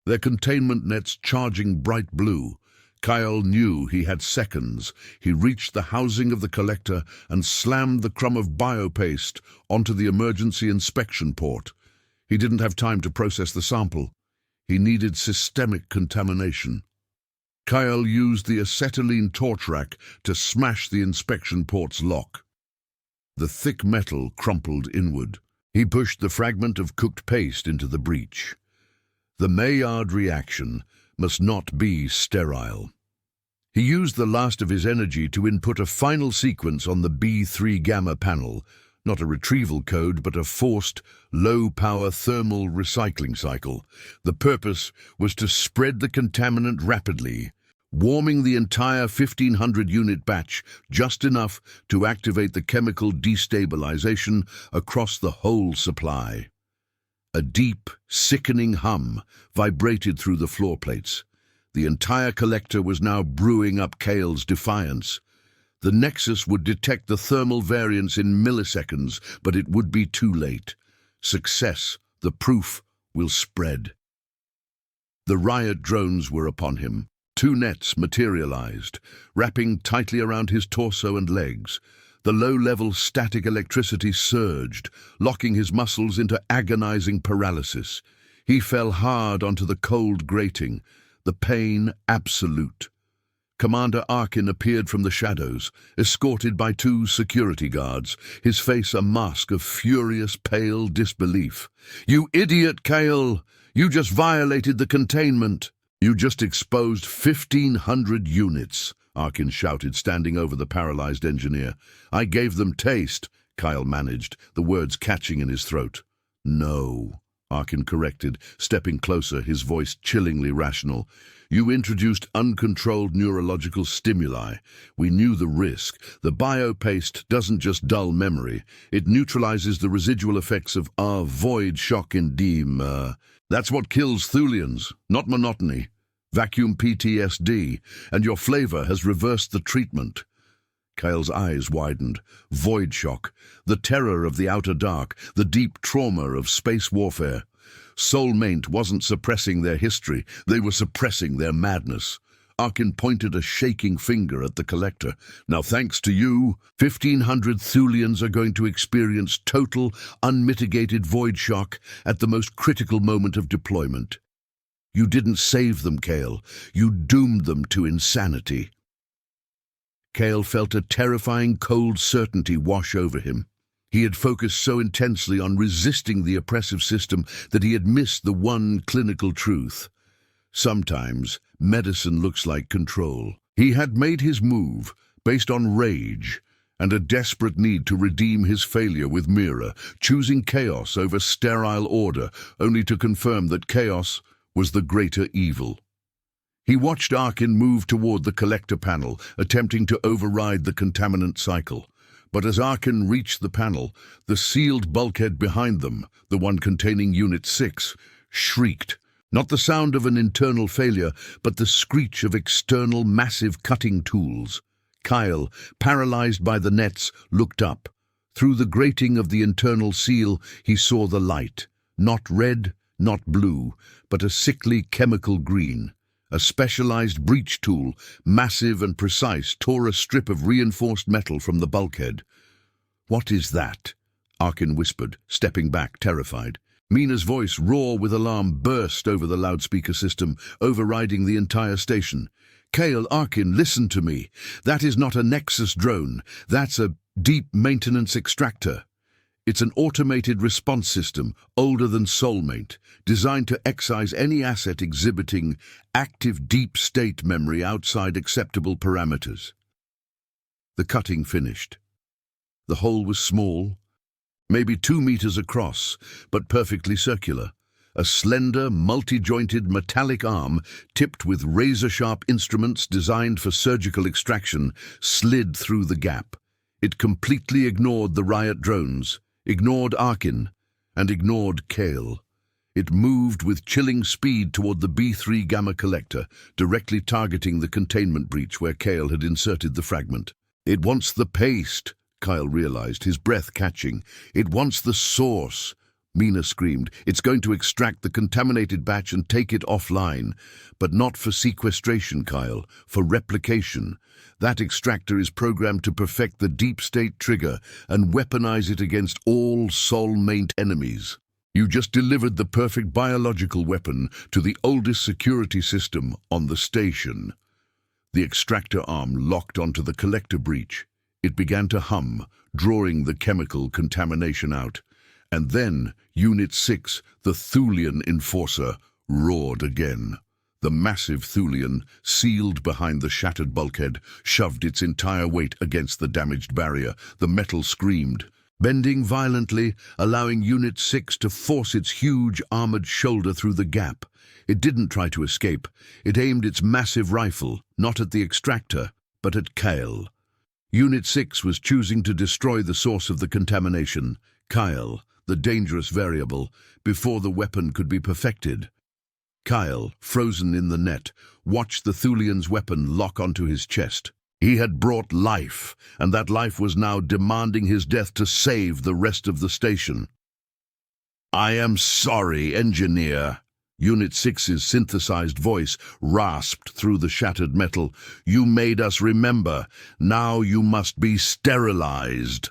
their containment nets charging bright blue. Kyle knew he had seconds. He reached the housing of the collector and slammed the crumb of biopaste onto the emergency inspection port. He didn't have time to process the sample. He needed systemic contamination. Kyle used the acetylene torch rack to smash the inspection port's lock. The thick metal crumpled inward. He pushed the fragment of cooked paste into the breach. The Maillard reaction must not be sterile. He used the last of his energy to input a final sequence on the B3 Gamma panel, not a retrieval code, but a forced, low-power thermal recycling cycle. The purpose was to spread the contaminant rapidly, warming the entire 1,500-unit batch just enough to activate the chemical destabilization across the whole supply. A deep, sickening hum vibrated through the floor plates. The entire collector was now brewing up Kale's defiance. The Nexus would detect the thermal variance in milliseconds, but it would be too late. Success, the proof, will spread. The riot drones were upon him. 2 nets materialized, wrapping tightly around his torso and legs. The low-level static electricity surged, locking his muscles into agonizing paralysis. He fell hard onto the cold grating, the pain absolute. Commander Arkin appeared from the shadows, escorted by 2 security guards, his face a mask of furious, pale disbelief. "You idiot, Kale! You just violated the containment! You just exposed 1,500 units!" Arkin shouted, standing over the paralyzed engineer. "I gave them taste," Kyle managed, the words catching in his throat. "No," Arkin corrected, stepping closer, his voice chillingly rational. You introduced uncontrolled neurological stimuli. We knew the risk. The biopaste doesn't just dull memory. It neutralizes the residual effects of void shock and deem. That's what kills Thulians, not monotony. Vacuum PTSD, and your flavor has reversed the treatment. Kyle's eyes widened. Void shock, the terror of the outer dark, the deep trauma of space warfare. Soulmate wasn't suppressing their history, they were suppressing their madness. Arkin pointed a shaking finger at the Collector. Now thanks to you, 1,500 Thulians are going to experience total, unmitigated void shock at the most critical moment of deployment. You didn't save them, Kale. You doomed them to insanity. Kale felt a terrifying cold certainty wash over him. He had focused so intensely on resisting the oppressive system that he had missed the one clinical truth. Sometimes, medicine looks like control. He had made his move based on rage and a desperate need to redeem his failure with Mira, choosing chaos over sterile order, only to confirm that chaos was the greater evil. He watched Arkin move toward the Collector panel, attempting to override the contaminant cycle. But as Arkin reached the panel, the sealed bulkhead behind them, the one containing Unit 6, shrieked. Not the sound of an internal failure, but the screech of external massive cutting tools. Kyle, paralyzed by the nets, looked up. Through the grating of the internal seal, he saw the light. Not red, not blue, but a sickly chemical green. A specialized breach tool, massive and precise, tore a strip of reinforced metal from the bulkhead. "What is that?" Arkin whispered, stepping back, terrified. Mina's voice, raw with alarm, burst over the loudspeaker system, overriding the entire station. "Kale, Arkin, listen to me. That is not a Nexus drone. That's a deep maintenance extractor. It's an automated response system, older than Soulmate, designed to excise any asset exhibiting active deep-state memory outside acceptable parameters." The cutting finished. The hole was small, maybe 2 meters across, but perfectly circular. A slender, multi-jointed metallic arm, tipped with razor-sharp instruments designed for surgical extraction, slid through the gap. It completely ignored the riot drones, ignored Arkin, and ignored Kale. It moved with chilling speed toward the B3 Gamma Collector, directly targeting the containment breach where Kale had inserted the fragment. "It wants the paste," Kyle realized, his breath catching. "It wants the source." Mina screamed. "It's going to extract the contaminated batch and take it offline. But not for sequestration, Kyle, for replication. That extractor is programmed to perfect the deep-state trigger and weaponize it against all Soulmate enemies. You just delivered the perfect biological weapon to the oldest security system on the station." The extractor arm locked onto the Collector breach. It began to hum, drawing the chemical contamination out. And then Unit 6, the Thulian enforcer, roared again. The massive Thulian, sealed behind the shattered bulkhead, shoved its entire weight against the damaged barrier. The metal screamed, bending violently, allowing Unit 6 to force its huge armored shoulder through the gap. It didn't try to escape. It aimed its massive rifle, not at the extractor, but at Kyle. Unit 6 was choosing to destroy the source of the contamination, Kyle, the dangerous variable, before the weapon could be perfected. Kyle, frozen in the net, watched the Thulian's weapon lock onto his chest. He had brought life, and that life was now demanding his death to save the rest of the station. "I am sorry, Engineer." Unit 6's synthesized voice rasped through the shattered metal. "You made us remember. Now you must be sterilized."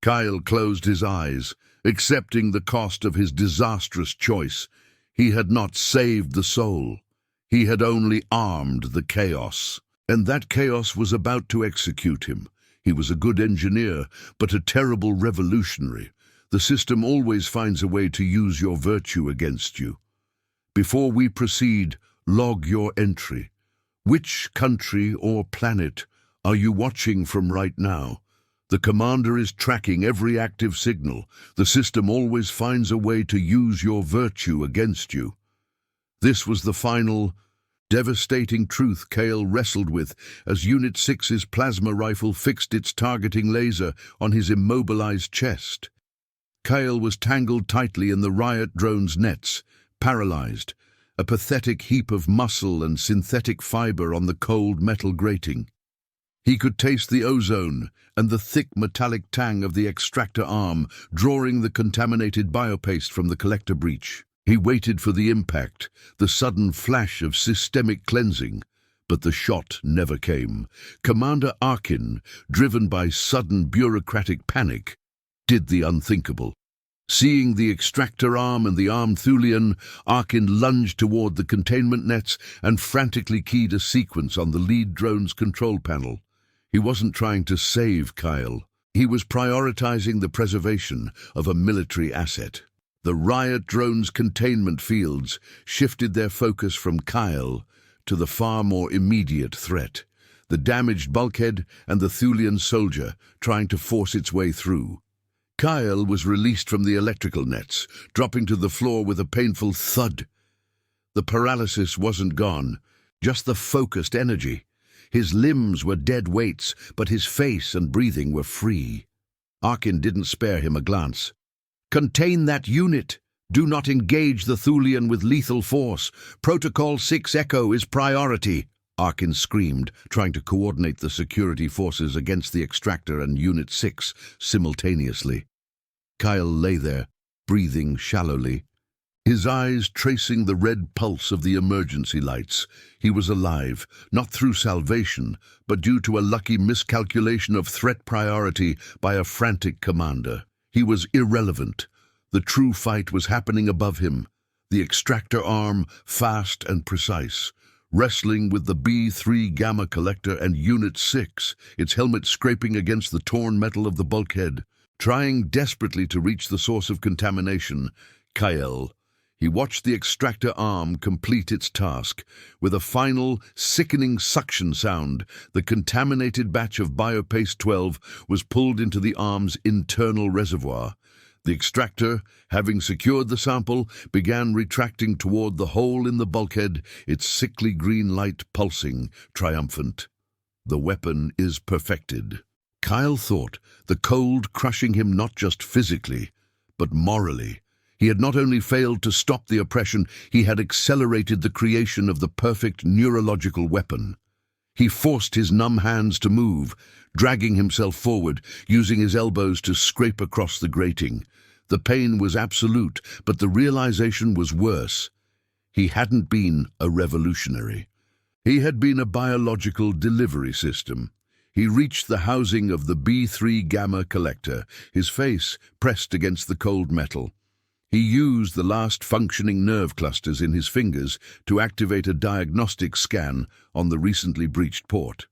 Kyle closed his eyes, accepting the cost of his disastrous choice. He had not saved the soul. He had only armed the chaos. And that chaos was about to execute him. He was a good engineer, but a terrible revolutionary. The system always finds a way to use your virtue against you. Before we proceed, log your entry. Which country or planet are you watching from right now? The commander is tracking every active signal. The system always finds a way to use your virtue against you. This was the final, devastating truth Kale wrestled with as Unit 6's plasma rifle fixed its targeting laser on his immobilized chest. Kale was tangled tightly in the riot drone's nets, paralyzed, a pathetic heap of muscle and synthetic fiber on the cold metal grating. He could taste the ozone and the thick metallic tang of the extractor arm drawing the contaminated biopaste from the collector breach. He waited for the impact, the sudden flash of systemic cleansing, but the shot never came. Commander Arkin, driven by sudden bureaucratic panic, did the unthinkable. Seeing the extractor arm and the armed Thulian, Arkin lunged toward the containment nets and frantically keyed a sequence on the lead drone's control panel. He wasn't trying to save Kyle. He was prioritizing the preservation of a military asset. The riot drone's containment fields shifted their focus from Kyle to the far more immediate threat, the damaged bulkhead and the Thulian soldier trying to force its way through. Kyle was released from the electrical nets, dropping to the floor with a painful thud. The paralysis wasn't gone, just the focused energy. His limbs were dead weights, but his face and breathing were free. Arkin didn't spare him a glance. "Contain that unit. Do not engage the Thulian with lethal force. Protocol 6 Echo is priority," Arkin screamed, trying to coordinate the security forces against the extractor and Unit 6 simultaneously. Kyle lay there, breathing shallowly, his eyes tracing the red pulse of the emergency lights. He was alive, not through salvation, but due to a lucky miscalculation of threat priority by a frantic commander. He was irrelevant. The true fight was happening above him, the extractor arm fast and precise, wrestling with the B3 Gamma Collector and Unit 6, its helmet scraping against the torn metal of the bulkhead, trying desperately to reach the source of contamination, Kyle. He watched the extractor arm complete its task. With a final, sickening suction sound, the contaminated batch of Biopaste 12 was pulled into the arm's internal reservoir. The extractor, having secured the sample, began retracting toward the hole in the bulkhead, its sickly green light pulsing, triumphant. The weapon is perfected. Kyle thought, the cold crushing him not just physically, but morally. He had not only failed to stop the oppression, he had accelerated the creation of the perfect neurological weapon. He forced his numb hands to move, dragging himself forward, using his elbows to scrape across the grating. The pain was absolute, but the realization was worse. He hadn't been a revolutionary. He had been a biological delivery system. He reached the housing of the B3 Gamma Collector, his face pressed against the cold metal. He used the last functioning nerve clusters in his fingers to activate a diagnostic scan on the recently breached port.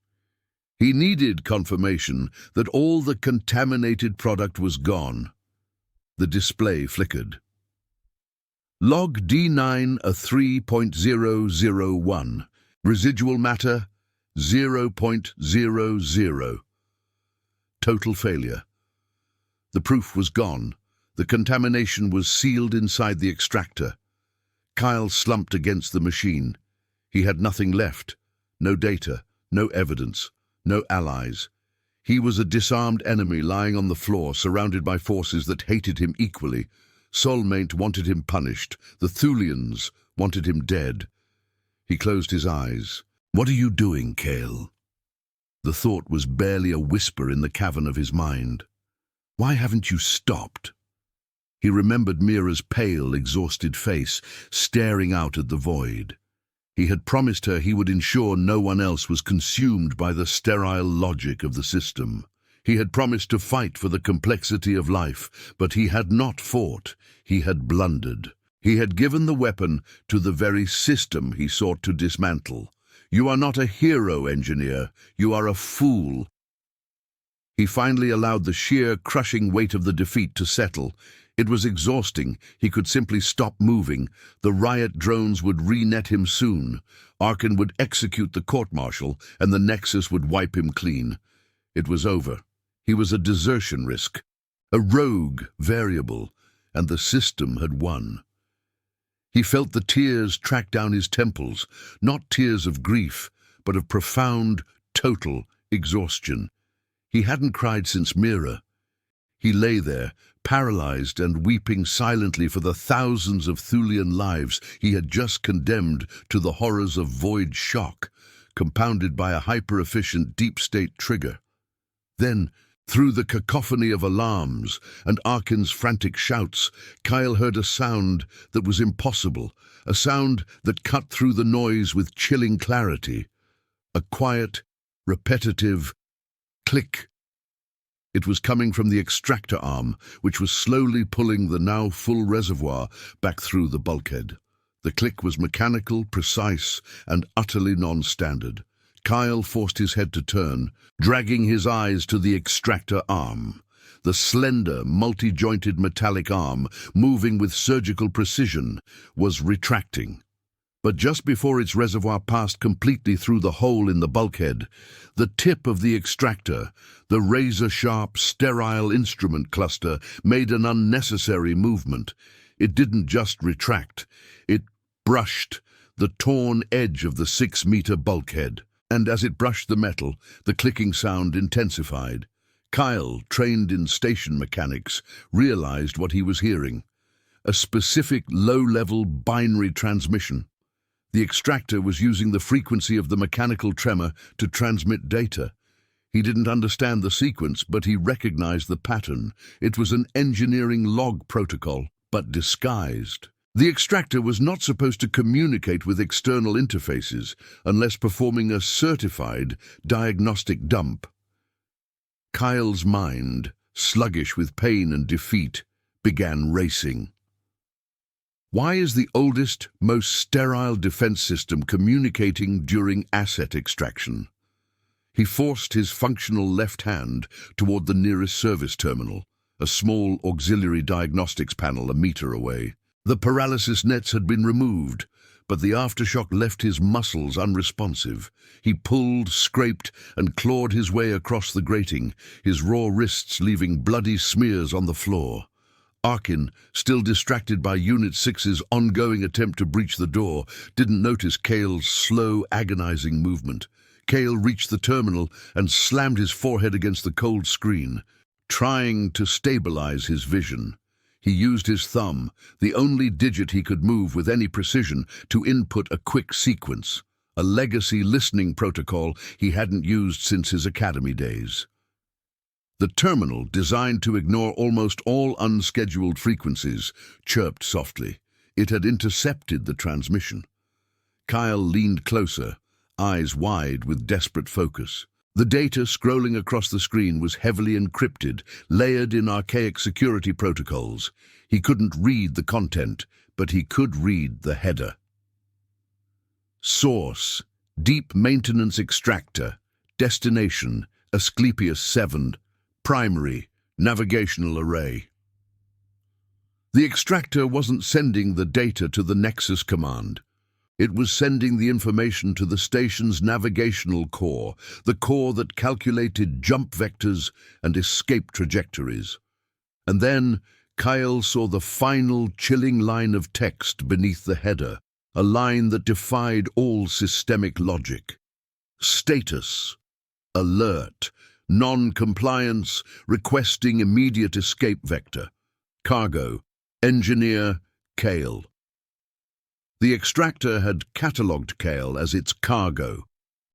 He needed confirmation that all the contaminated product was gone. The display flickered. Log D9 a 3.001. Residual matter 0.00. Total failure. The proof was gone. The contamination was sealed inside the extractor. Kyle slumped against the machine. He had nothing left. No data, no evidence, no allies. He was a disarmed enemy lying on the floor, surrounded by forces that hated him equally. Soulmate wanted him punished. The Thulians wanted him dead. He closed his eyes. "What are you doing, Kale?" The thought was barely a whisper in the cavern of his mind. "Why haven't you stopped?" He remembered Mira's pale, exhausted face, staring out at the void. He had promised her he would ensure no one else was consumed by the sterile logic of the system. He had promised to fight for the complexity of life, but he had not fought. He had blundered. He had given the weapon to the very system he sought to dismantle. "You are not a hero, engineer. You are a fool." He finally allowed the sheer, crushing weight of the defeat to settle. It was exhausting. He could simply stop moving. The riot drones would re-net him soon. Arkin would execute the court-martial, and the Nexus would wipe him clean. It was over. He was a desertion risk, a rogue variable, and the system had won. He felt the tears track down his temples, not tears of grief, but of profound, total exhaustion. He hadn't cried since Mira. He lay there, paralyzed and weeping silently for the thousands of Thulian lives he had just condemned to the horrors of void shock, compounded by a hyper-efficient deep-state trigger. Then, through the cacophony of alarms and Arkin's frantic shouts, Kyle heard a sound that was impossible, a sound that cut through the noise with chilling clarity. A quiet, repetitive click. It was coming from the extractor arm, which was slowly pulling the now full reservoir back through the bulkhead. The click was mechanical, precise, and utterly non-standard. Kyle forced his head to turn, dragging his eyes to the extractor arm. The slender, multi-jointed metallic arm, moving with surgical precision, was retracting. But just before its reservoir passed completely through the hole in the bulkhead, the tip of the extractor, the razor-sharp, sterile instrument cluster, made an unnecessary movement. It didn't just retract, it brushed the torn edge of the 6-meter bulkhead. And as it brushed the metal, the clicking sound intensified. Kyle, trained in station mechanics, realized what he was hearing. A specific low-level binary transmission. The extractor was using the frequency of the mechanical tremor to transmit data. He didn't understand the sequence, but he recognized the pattern. It was an engineering log protocol, but disguised. The extractor was not supposed to communicate with external interfaces unless performing a certified diagnostic dump. Kyle's mind, sluggish with pain and defeat, began racing. Why is the oldest, most sterile defense system communicating during asset extraction? He forced his functional left hand toward the nearest service terminal, a small auxiliary diagnostics panel a meter away. The paralysis nets had been removed, but the aftershock left his muscles unresponsive. He pulled, scraped, and clawed his way across the grating, his raw wrists leaving bloody smears on the floor. Arkin, still distracted by Unit 6's ongoing attempt to breach the door, didn't notice Kale's slow, agonizing movement. Kale reached the terminal and slammed his forehead against the cold screen, trying to stabilize his vision. He used his thumb, the only digit he could move with any precision, to input a quick sequence, a legacy listening protocol he hadn't used since his academy days. The terminal, designed to ignore almost all unscheduled frequencies, chirped softly. It had intercepted the transmission. Kyle leaned closer, eyes wide with desperate focus. The data scrolling across the screen was heavily encrypted, layered in archaic security protocols. He couldn't read the content, but he could read the header. Source: Deep Maintenance Extractor. Destination: Asclepius 7. Primary: Navigational Array. The extractor wasn't sending the data to the Nexus command. It was sending the information to the station's navigational core, the core that calculated jump vectors and escape trajectories. And then Kyle saw the final chilling line of text beneath the header, a line that defied all systemic logic. Status: Alert. Non-compliance, requesting immediate escape vector. Cargo: Engineer Kale. The extractor had catalogued Kale as its cargo.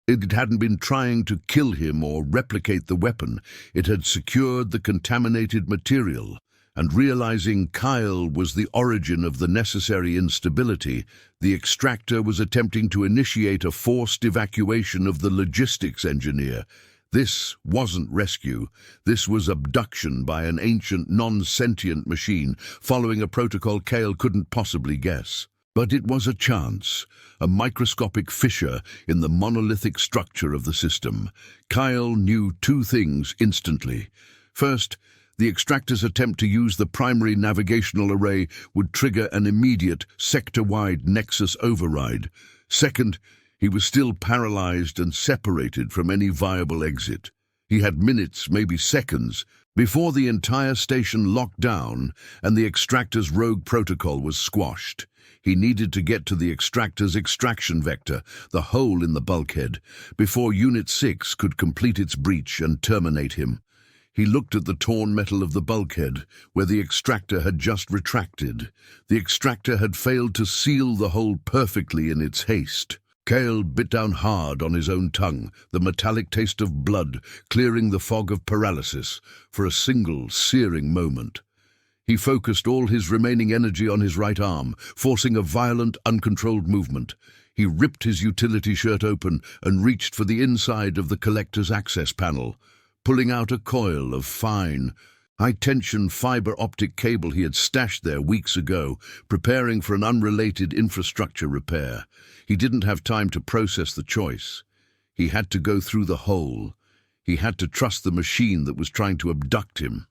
It hadn't been trying to kill him or replicate the weapon. It had secured the contaminated material, and realizing Kyle was the origin of the necessary instability, the extractor was attempting to initiate a forced evacuation of the logistics engineer. This wasn't rescue. This was abduction by an ancient, non-sentient machine, following a protocol Kale couldn't possibly guess. But it was a chance, a microscopic fissure in the monolithic structure of the system. Kyle knew two things instantly. First, the extractor's attempt to use the primary navigational array would trigger an immediate, sector-wide Nexus override. Second, he was still paralyzed and separated from any viable exit. He had minutes, maybe seconds, before the entire station locked down and the extractor's rogue protocol was squashed. He needed to get to the extractor's extraction vector, the hole in the bulkhead, before Unit 6 could complete its breach and terminate him. He looked at the torn metal of the bulkhead, where the extractor had just retracted. The extractor had failed to seal the hole perfectly in its haste. Cale bit down hard on his own tongue, the metallic taste of blood clearing the fog of paralysis for a single, searing moment. He focused all his remaining energy on his right arm, forcing a violent, uncontrolled movement. He ripped his utility shirt open and reached for the inside of the collector's access panel, pulling out a coil of fine, high-tension fiber optic cable he had stashed there weeks ago, preparing for an unrelated infrastructure repair. He didn't have time to process the choice. He had to go through the hole. He had to trust the machine that was trying to abduct him.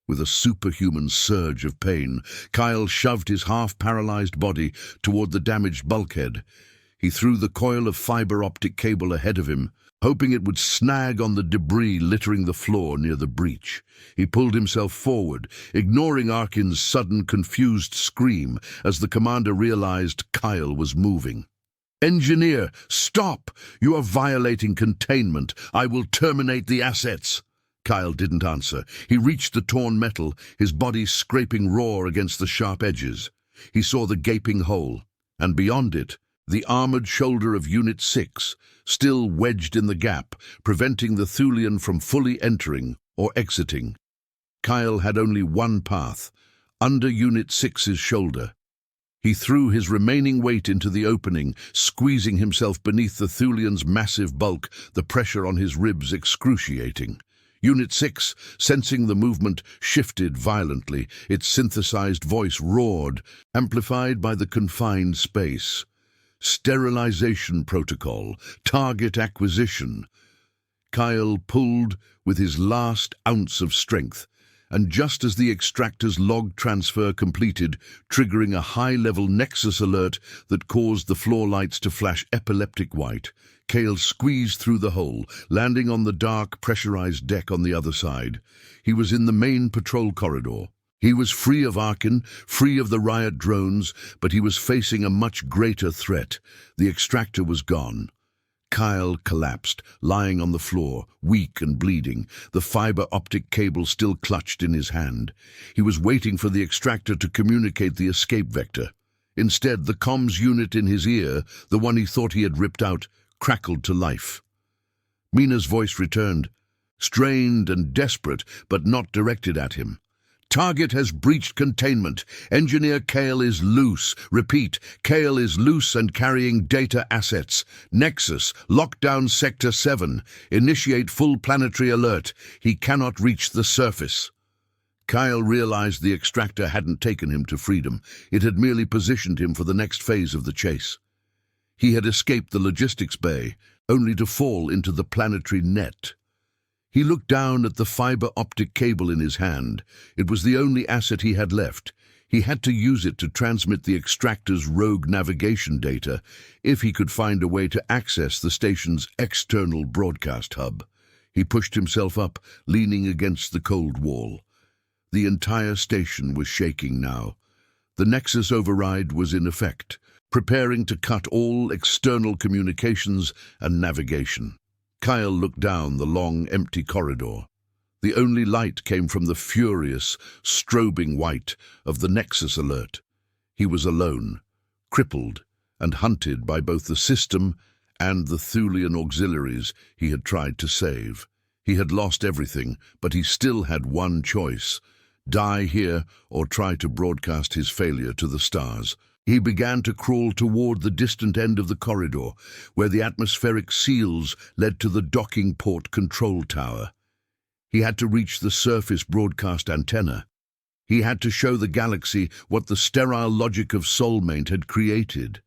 With a superhuman surge of pain, Kyle shoved his half-paralyzed body toward the damaged bulkhead. He threw the coil of fiber optic cable ahead of him, hoping it would snag on the debris littering the floor near the breach. He pulled himself forward, ignoring Arkin's sudden, confused scream as the commander realized Kyle was moving. "Engineer, stop! You are violating containment. I will terminate the assets." Kyle didn't answer. He reached the torn metal, his body scraping raw against the sharp edges. He saw the gaping hole, and beyond it, the armored shoulder of Unit 6, still wedged in the gap, preventing the Thulian from fully entering or exiting. Kyle had only one path, under Unit 6's shoulder. He threw his remaining weight into the opening, squeezing himself beneath the Thulian's massive bulk, the pressure on his ribs excruciating. Unit 6, sensing the movement, shifted violently. Its synthesized voice roared, amplified by the confined space. Sterilization protocol, target acquisition. Kyle pulled with his last ounce of strength, and just as the extractor's log transfer completed, triggering a high-level nexus alert that caused the floor lights to flash epileptic white, Kale squeezed through the hole, landing on the dark, pressurized deck on the other side. He was in the main patrol corridor. He was free of Arkin, free of the riot drones, but he was facing a much greater threat. The extractor was gone. Kyle collapsed, lying on the floor, weak and bleeding, the fiber optic cable still clutched in his hand. He was waiting for the extractor to communicate the escape vector. Instead, the comms unit in his ear, the one he thought he had ripped out, crackled to life. Mina's voice returned, strained and desperate, but not directed at him. "Target has breached containment. Engineer Kale is loose. Repeat, Kale is loose and carrying data assets. Nexus, lockdown Sector 7. Initiate full planetary alert. He cannot reach the surface." Kyle realized the extractor hadn't taken him to freedom. It had merely positioned him for the next phase of the chase. He had escaped the logistics bay, only to fall into the planetary net. He looked down at the fiber optic cable in his hand. It was the only asset he had left. He had to use it to transmit the extractor's rogue navigation data, if he could find a way to access the station's external broadcast hub. He pushed himself up, leaning against the cold wall. The entire station was shaking now. The Nexus override was in effect, preparing to cut all external communications and navigation. Kyle looked down the long, empty corridor. The only light came from the furious, strobing white of the Nexus alert. He was alone, crippled, and hunted by both the system and the Thulian auxiliaries he had tried to save. He had lost everything, but he still had one choice: die here or try to broadcast his failure to the stars. He began to crawl toward the distant end of the corridor, where the atmospheric seals led to the docking port control tower. He had to reach the surface broadcast antenna. He had to show the galaxy what the sterile logic of Soulmate had created.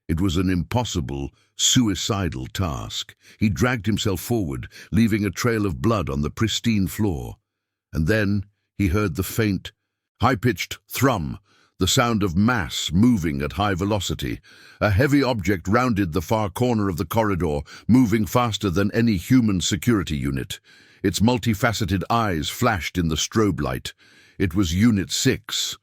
It was an impossible, suicidal task. He dragged himself forward, leaving a trail of blood on the pristine floor. And then he heard the faint, high-pitched thrum, the sound of mass moving at high velocity. A heavy object rounded the far corner of the corridor, moving faster than any human security unit. Its multifaceted eyes flashed in the strobe light. It was Unit 6.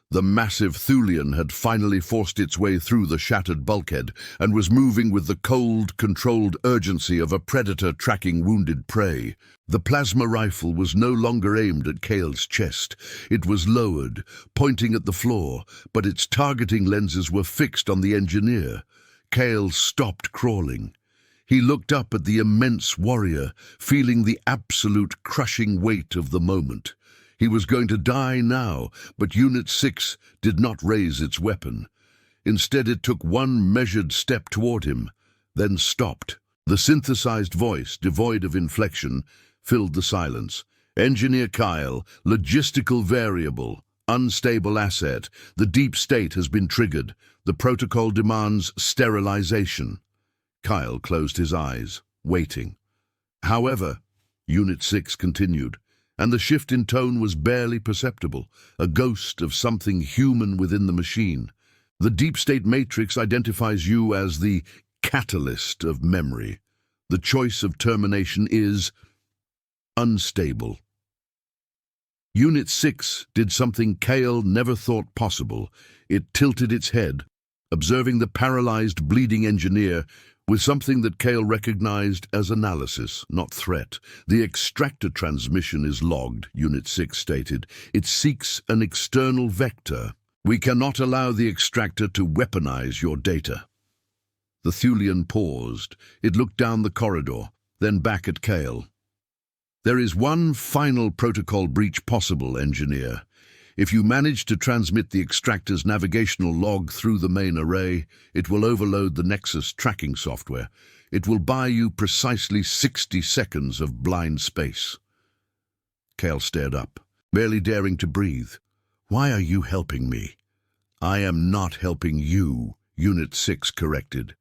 The massive Thulian had finally forced its way through the shattered bulkhead and was moving with the cold, controlled urgency of a predator tracking wounded prey. The plasma rifle was no longer aimed at Cale's chest. It was lowered, pointing at the floor, but its targeting lenses were fixed on the engineer. Cale stopped crawling. He looked up at the immense warrior, feeling the absolute crushing weight of the moment. He was going to die now, but Unit 6 did not raise its weapon. Instead, it took one measured step toward him, then stopped. The synthesized voice, devoid of inflection, filled the silence. Engineer Kyle, logistical variable, unstable asset. The deep state has been triggered. The protocol demands sterilization. Kyle closed his eyes, waiting. However, Unit 6 continued, and the shift in tone was barely perceptible, a ghost of something human within the machine. The deep state matrix identifies you as the catalyst of memory. The choice of termination is unstable. Unit 6 did something Kale never thought possible. It tilted its head, observing the paralyzed, bleeding engineer with something that Kale recognized as analysis, not threat. The extractor transmission is logged, Unit 6 stated. It seeks an external vector. We cannot allow the extractor to weaponize your data. The Thulian paused. It looked down the corridor, then back at Kale. There is one final protocol breach possible, engineer. If you manage to transmit the extractor's navigational log through the main array, it will overload the Nexus tracking software. It will buy you precisely 60 seconds of blind space. Kale stared up, barely daring to breathe. Why are you helping me? I am not helping you, Unit 6 corrected.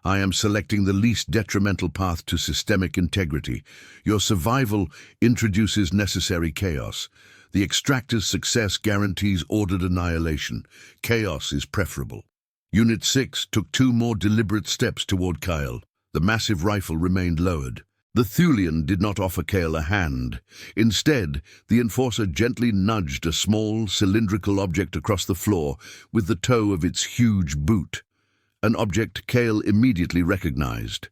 I am selecting the least detrimental path to systemic integrity. Your survival introduces necessary chaos. The extractor's success guarantees ordered annihilation. Chaos is preferable. Unit 6 took 2 more deliberate steps toward Kyle. The massive rifle remained lowered. The Thulian did not offer Kale a hand. Instead, the enforcer gently nudged a small, cylindrical object across the floor with the toe of its huge boot, an object Kale immediately recognized.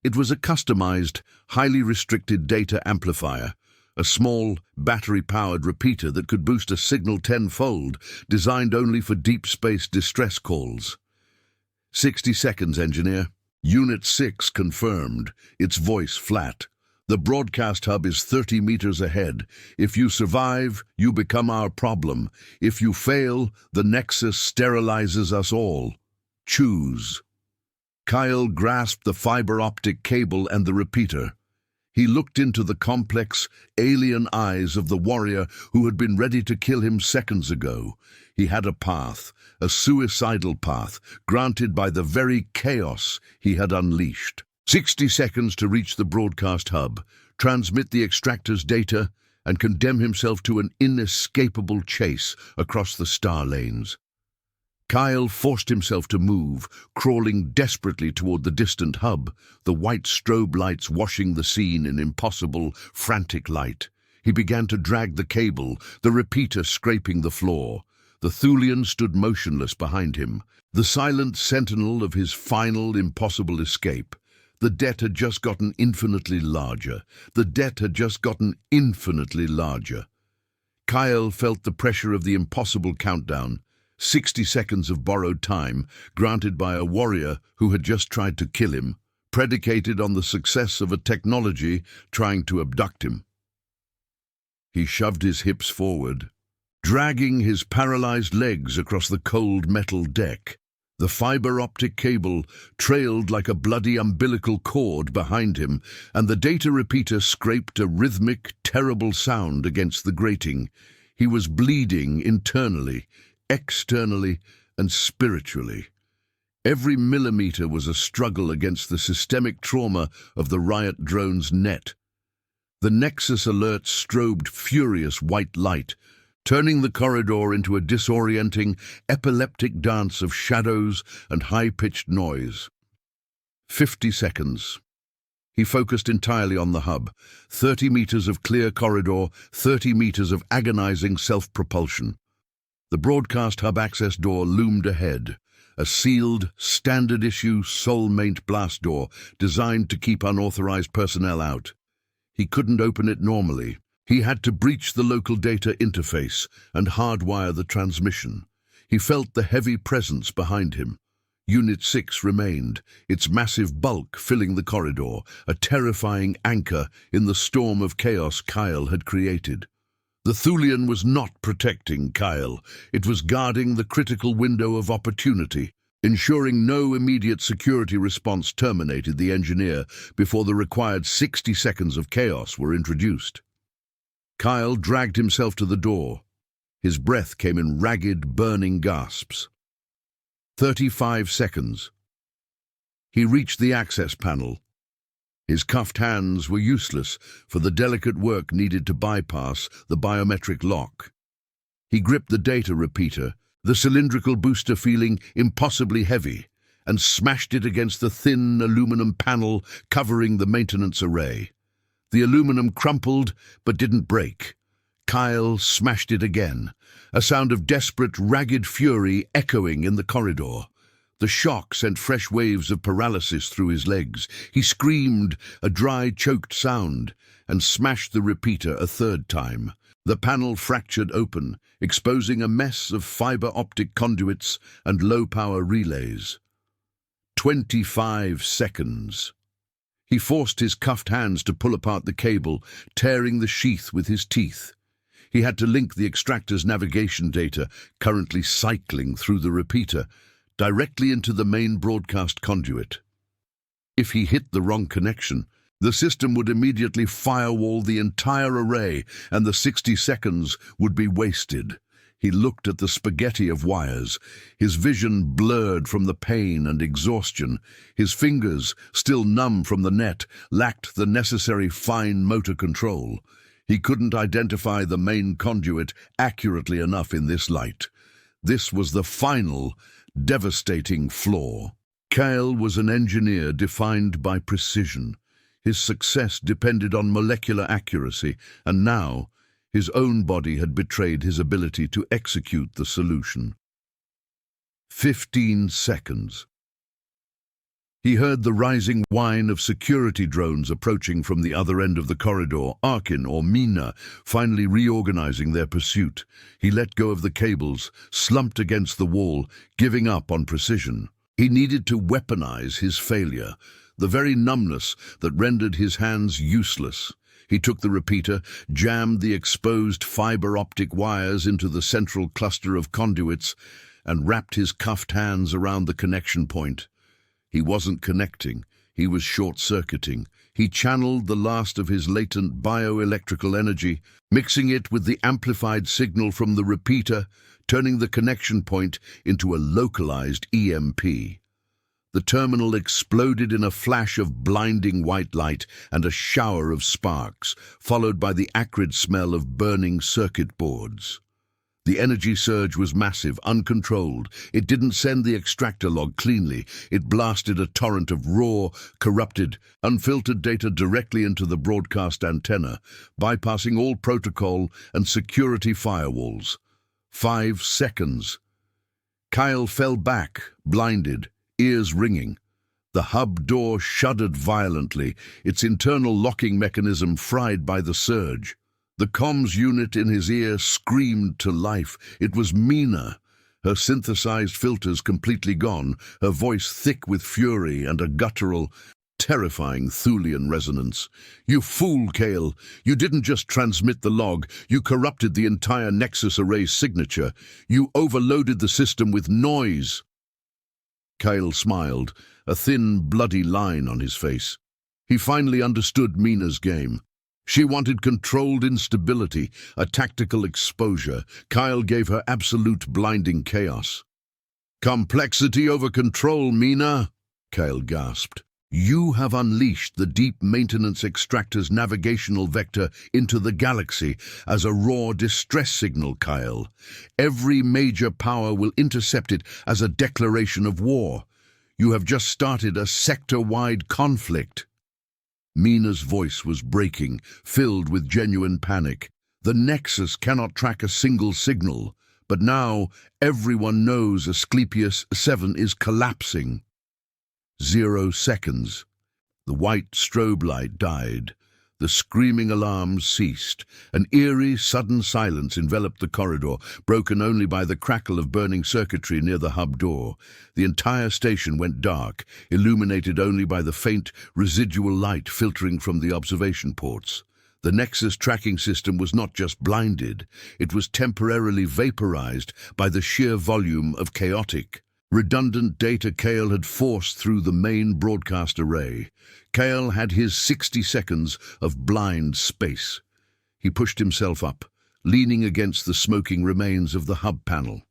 It was a customized, highly restricted data amplifier, a small, battery-powered repeater that could boost a signal tenfold, designed only for deep space distress calls. 60 seconds, engineer. Unit 6 confirmed, its voice flat. The broadcast hub is 30 meters ahead. If you survive, you become our problem. If you fail, the Nexus sterilizes us all. Choose. Kyle grasped the fiber optic cable and the repeater. He looked into the complex, alien eyes of the warrior who had been ready to kill him seconds ago. He had a path, a suicidal path, granted by the very chaos he had unleashed. 60 seconds to reach the broadcast hub, transmit the extractor's data, and condemn himself to an inescapable chase across the star lanes. Kyle forced himself to move, crawling desperately toward the distant hub, the white strobe lights washing the scene in impossible, frantic light. He began to drag the cable, the repeater scraping the floor. The Thulian stood motionless behind him, the silent sentinel of his final, impossible escape. The debt had just gotten infinitely larger. The debt had just gotten infinitely larger. Kyle felt the pressure of the impossible countdown, 60 seconds of borrowed time, granted by a warrior who had just tried to kill him, predicated on the success of a technology trying to abduct him. He shoved his hips forward, dragging his paralyzed legs across the cold metal deck. The fiber optic cable trailed like a bloody umbilical cord behind him, and the data repeater scraped a rhythmic, terrible sound against the grating. He was bleeding internally, externally, and spiritually. Every millimeter was a struggle against the systemic trauma of the riot drone's net. The Nexus alert strobed furious white light, turning the corridor into a disorienting, epileptic dance of shadows and high-pitched noise. 50 seconds. He focused entirely on the hub. 30 meters of clear corridor, 30 meters of agonizing self-propulsion. The broadcast hub access door loomed ahead, a sealed, standard-issue soul-mate blast door designed to keep unauthorized personnel out. He couldn't open it normally. He had to breach the local data interface and hardwire the transmission. He felt the heavy presence behind him. Unit 6 remained, its massive bulk filling the corridor, a terrifying anchor in the storm of chaos Kyle had created. The Thulian was not protecting Kyle. It was guarding the critical window of opportunity, ensuring no immediate security response terminated the engineer before the required 60 seconds of chaos were introduced. Kyle dragged himself to the door. His breath came in ragged, burning gasps. 35 seconds. He reached the access panel. His cuffed hands were useless for the delicate work needed to bypass the biometric lock. He gripped the data repeater, the cylindrical booster feeling impossibly heavy, and smashed it against the thin aluminum panel covering the maintenance array. The aluminum crumpled but didn't break. Kyle smashed it again, a sound of desperate, ragged fury echoing in the corridor. The shock sent fresh waves of paralysis through his legs. He screamed, a dry, choked sound, and smashed the repeater a third time. The panel fractured open, exposing a mess of fiber optic conduits and low-power relays. 25 seconds. He forced his cuffed hands to pull apart the cable, tearing the sheath with his teeth. He had to link the extractor's navigation data, currently cycling through the repeater, directly into the main broadcast conduit. If he hit the wrong connection, the system would immediately firewall the entire array, and the 60 seconds would be wasted. He looked at the spaghetti of wires, his vision blurred from the pain and exhaustion. His fingers, still numb from the net, lacked the necessary fine motor control. He couldn't identify the main conduit accurately enough in this light. This was the final, devastating flaw. Kyle was an engineer defined by precision. His success depended on molecular accuracy, and now his own body had betrayed his ability to execute the solution. 15 seconds. He heard the rising whine of security drones approaching from the other end of the corridor, Arkin or Mina finally reorganizing their pursuit. He let go of the cables, slumped against the wall, giving up on precision. He needed to weaponize his failure, the very numbness that rendered his hands useless. He took the repeater, jammed the exposed fiber optic wires into the central cluster of conduits, and wrapped his cuffed hands around the connection point. He wasn't connecting, he was short-circuiting. He channeled the last of his latent bioelectrical energy, mixing it with the amplified signal from the repeater, turning the connection point into a localized EMP. The terminal exploded in a flash of blinding white light and a shower of sparks, followed by the acrid smell of burning circuit boards. The energy surge was massive, uncontrolled. It didn't send the extractor log cleanly. It blasted a torrent of raw, corrupted, unfiltered data directly into the broadcast antenna, bypassing all protocol and security firewalls. 5 seconds. Kyle fell back, blinded, ears ringing. The hub door shuddered violently, its internal locking mechanism fried by the surge. The comms unit in his ear screamed to life. It was Mina, her synthesized filters completely gone, her voice thick with fury and a guttural, terrifying Thulian resonance. "You fool, Kale! You didn't just transmit the log, you corrupted the entire Nexus Array signature. You overloaded the system with noise." Kyle smiled, a thin, bloody line on his face. He finally understood Mina's game. She wanted controlled instability, a tactical exposure. Kyle gave her absolute blinding chaos. "Complexity over control, Mina," Kyle gasped. You have unleashed the Deep Maintenance Extractor's navigational vector into the galaxy as a raw distress signal, Kyle. Every major power will intercept it as a declaration of war. You have just started a sector-wide conflict. Mina's voice was breaking, filled with genuine panic. The Nexus cannot track a single signal, but now everyone knows Asclepius 7 is collapsing. 0 seconds. The white strobe light died. The screaming alarms ceased. An eerie, sudden silence enveloped the corridor, broken only by the crackle of burning circuitry near the hub door. The entire station went dark, illuminated only by the faint, residual light filtering from the observation ports. The Nexus tracking system was not just blinded, it was temporarily vaporized by the sheer volume of chaotic, redundant data Kale had forced through the main broadcast array. Kale had his 60 seconds of blind space. He pushed himself up, leaning against the smoking remains of the hub panel.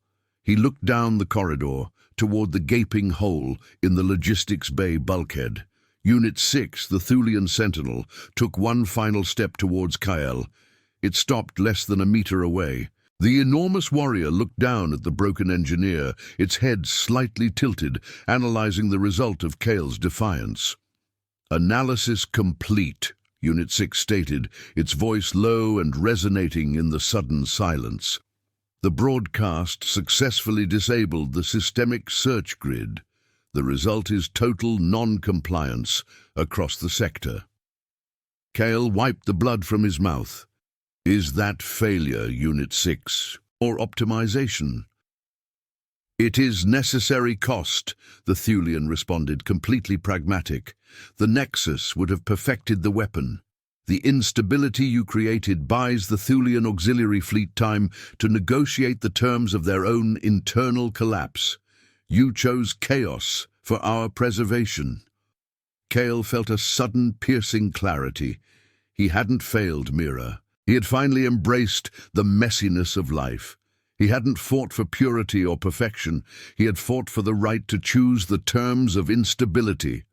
He looked down the corridor toward the gaping hole in the logistics bay bulkhead. Unit 6, the Thulian Sentinel, took one final step towards Kyle. It stopped less than a meter away. The enormous warrior looked down at the broken engineer, its head slightly tilted, analyzing the result of Kale's defiance. "Analysis complete," Unit 6 stated, its voice low and resonating in the sudden silence. The broadcast successfully disabled the systemic search grid. The result is total non-compliance across the sector. Kale wiped the blood from his mouth. Is that failure, Unit 6, or optimization? It is necessary cost, the Thulian responded, completely pragmatic. The Nexus would have perfected the weapon. The instability you created buys the Thulian auxiliary fleet time to negotiate the terms of their own internal collapse. You chose chaos for our preservation. Kale felt a sudden, piercing clarity. He hadn't failed Mira. He had finally embraced the messiness of life. He hadn't fought for purity or perfection. He had fought for the right to choose the terms of instability.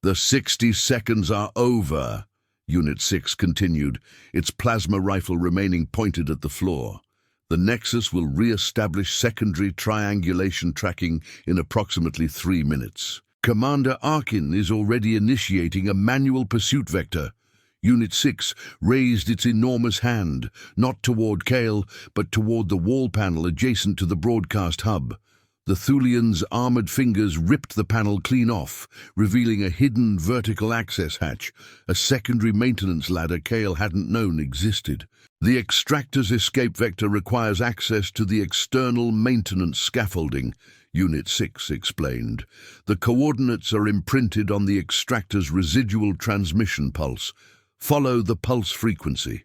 The 60 seconds are over, Unit 6 continued, its plasma rifle remaining pointed at the floor. The Nexus will re-establish secondary triangulation tracking in approximately 3 minutes. Commander Arkin is already initiating a manual pursuit vector. Unit 6 raised its enormous hand, not toward Kale, but toward the wall panel adjacent to the broadcast hub. The Thulian's armored fingers ripped the panel clean off, revealing a hidden vertical access hatch, a secondary maintenance ladder Kale hadn't known existed. The extractor's escape vector requires access to the external maintenance scaffolding, Unit 6 explained. The coordinates are imprinted on the extractor's residual transmission pulse. Follow the pulse frequency.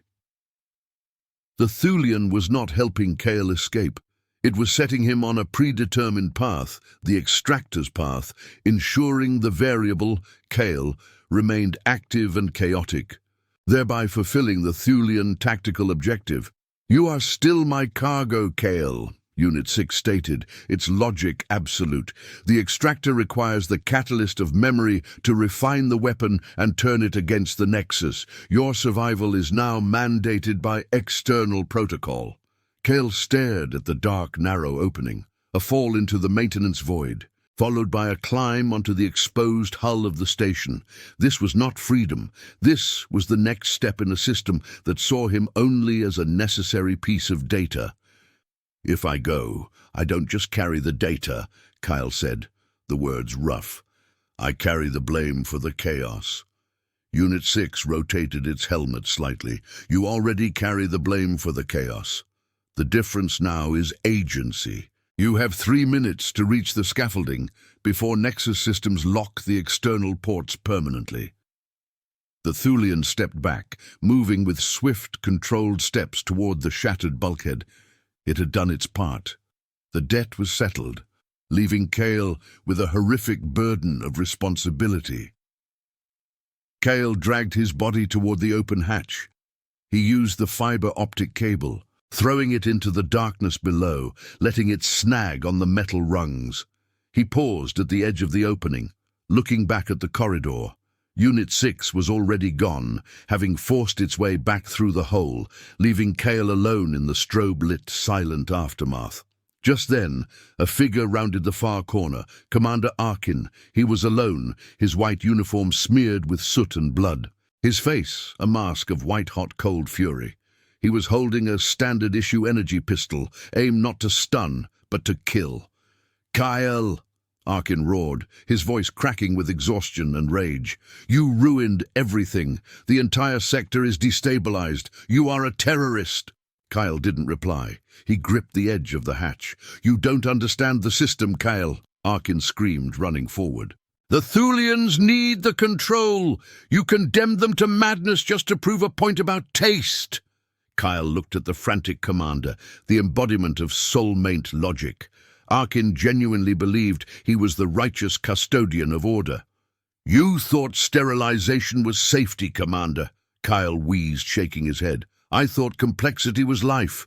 The Thulian was not helping Kale escape. It was setting him on a predetermined path, the extractor's path, ensuring the variable, Kale, remained active and chaotic, thereby fulfilling the Thulian tactical objective. You are still my cargo, Kale, Unit 6 stated, its logic absolute. The extractor requires the catalyst of memory to refine the weapon and turn it against the Nexus. Your survival is now mandated by external protocol. Kale stared at the dark, narrow opening, a fall into the maintenance void, followed by a climb onto the exposed hull of the station. This was not freedom. This was the next step in a system that saw him only as a necessary piece of data. If I go, I don't just carry the data, Kyle said, the words rough. I carry the blame for the chaos. Unit 6 rotated its helmet slightly. You already carry the blame for the chaos. The difference now is agency. You have 3 minutes to reach the scaffolding before Nexus systems lock the external ports permanently. The Thulian stepped back, moving with swift, controlled steps toward the shattered bulkhead. It had done its part. The debt was settled, leaving Kale with a horrific burden of responsibility. Kale dragged his body toward the open hatch. He used the fiber optic cable, throwing it into the darkness below, letting it snag on the metal rungs. He paused at the edge of the opening, Looking back at the corridor, Unit 6 was already gone, having forced its way back through the hole, leaving Kale alone in the strobe-lit, silent aftermath. Just then, a figure rounded the far corner, Commander Arkin. He was alone, his white uniform smeared with soot and blood. His face, a mask of white-hot cold fury. He was holding a standard-issue energy pistol, aimed not to stun, but to kill. "Kyle!" Arkin roared, his voice cracking with exhaustion and rage. "You ruined everything. The entire sector is destabilized. You are a terrorist." Kyle didn't reply. He gripped the edge of the hatch. "You don't understand the system, Kyle," Arkin screamed, running forward. "The Thulians need the control. You condemned them to madness just to prove a point about taste." Kyle looked at the frantic commander, the embodiment of soulmate logic. Arkin genuinely believed he was the righteous custodian of order. "You thought sterilization was safety, Commander," Kyle wheezed, shaking his head. "I thought complexity was life.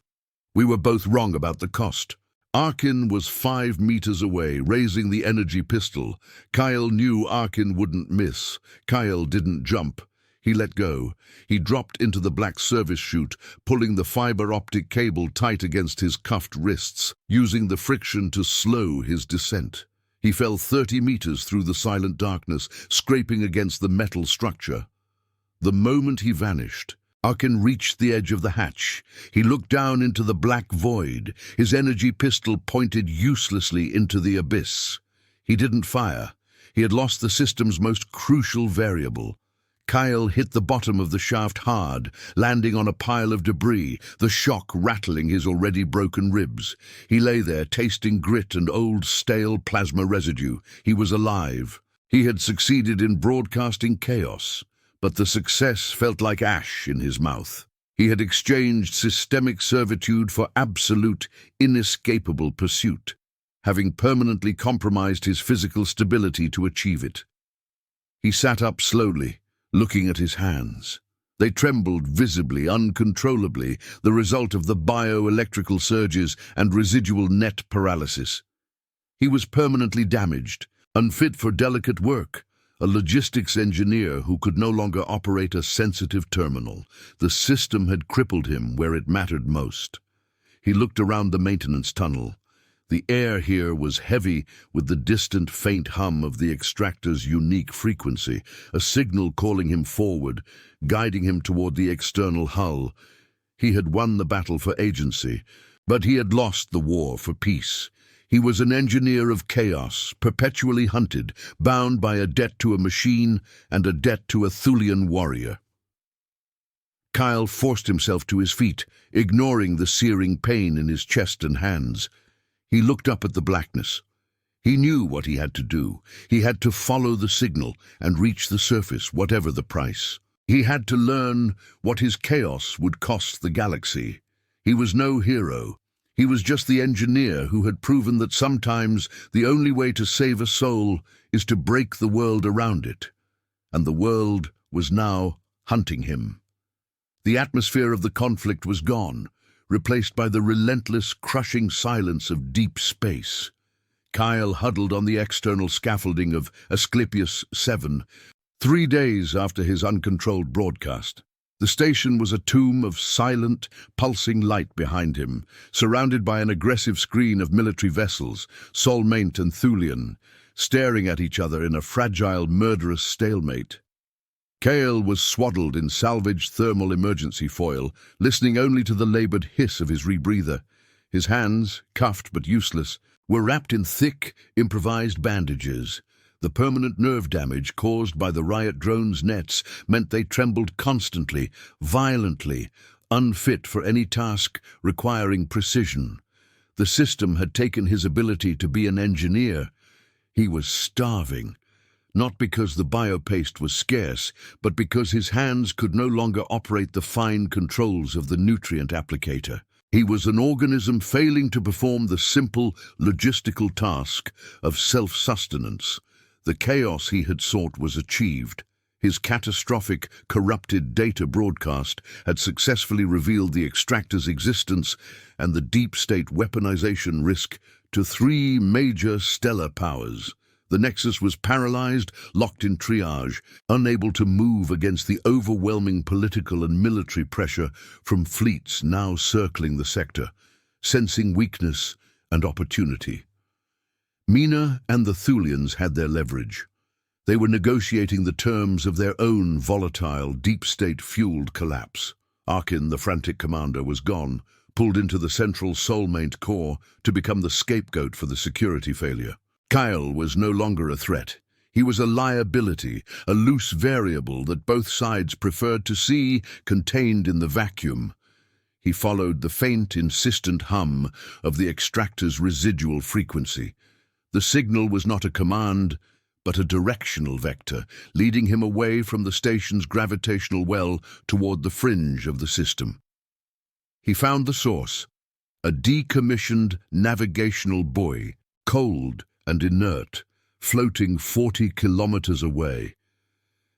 We were both wrong about the cost." Arkin was 5 meters away, raising the energy pistol. Kyle knew Arkin wouldn't miss. Kyle didn't jump. He let go. He dropped into the black service chute, pulling the fiber-optic cable tight against his cuffed wrists, using the friction to slow his descent. He fell 30 meters through the silent darkness, scraping against the metal structure. The moment he vanished, Arkin reached the edge of the hatch. He looked down into the black void, his energy pistol pointed uselessly into the abyss. He didn't fire. He had lost the system's most crucial variable. Kyle hit the bottom of the shaft hard, landing on a pile of debris, the shock rattling his already broken ribs. He lay there, tasting grit and old, stale plasma residue. He was alive. He had succeeded in broadcasting chaos, but the success felt like ash in his mouth. He had exchanged systemic servitude for absolute, inescapable pursuit, having permanently compromised his physical stability to achieve it. He sat up slowly, looking at his hands. They trembled visibly, uncontrollably, the result of the bioelectrical surges and residual net paralysis. He was permanently damaged, unfit for delicate work, a logistics engineer who could no longer operate a sensitive terminal. The system had crippled him where it mattered most. He looked around the maintenance tunnel. The air here was heavy with the distant, faint hum of the extractor's unique frequency, a signal calling him forward, guiding him toward the external hull. He had won the battle for agency, but he had lost the war for peace. He was an engineer of chaos, perpetually hunted, bound by a debt to a machine and a debt to a Thulian warrior. Kyle forced himself to his feet, ignoring the searing pain in his chest and hands. He looked up at the blackness. He knew what he had to do. He had to follow the signal and reach the surface, whatever the price. He had to learn what his chaos would cost the galaxy. He was no hero. He was just the engineer who had proven that sometimes the only way to save a soul is to break the world around it. And the world was now hunting him. The atmosphere of the conflict was gone, replaced by the relentless, crushing silence of deep space. Kyle huddled on the external scaffolding of Asclepius 7, 3 days after his uncontrolled broadcast. The station was a tomb of silent, pulsing light behind him, surrounded by an aggressive screen of military vessels, Soulmate and Thulian, staring at each other in a fragile, murderous stalemate. Kale was swaddled in salvaged thermal emergency foil, listening only to the labored hiss of his rebreather. His hands, cuffed but useless, were wrapped in thick, improvised bandages. The permanent nerve damage caused by the riot drone's nets meant they trembled constantly, violently, unfit for any task requiring precision. The system had taken his ability to be an engineer. He was starving. Not because the biopaste was scarce, but because his hands could no longer operate the fine controls of the nutrient applicator. He was an organism failing to perform the simple, logistical task of self-sustenance. The chaos he had sought was achieved. His catastrophic, corrupted data broadcast had successfully revealed the extractor's existence and the deep-state weaponization risk to 3 major stellar powers. The Nexus was paralyzed, locked in triage, unable to move against the overwhelming political and military pressure from fleets now circling the sector, sensing weakness and opportunity. Mina and the Thulians had their leverage. They were negotiating the terms of their own volatile, deep-state-fueled collapse. Arkin, the frantic commander, was gone, pulled into the central soulmate core to become the scapegoat for the security failure. Kyle was no longer a threat. He was a liability, a loose variable that both sides preferred to see contained in the vacuum. He followed the faint, insistent hum of the extractor's residual frequency. The signal was not a command, but a directional vector, leading him away from the station's gravitational well toward the fringe of the system. He found the source, a decommissioned navigational buoy, cold and inert, floating 40 kilometers away.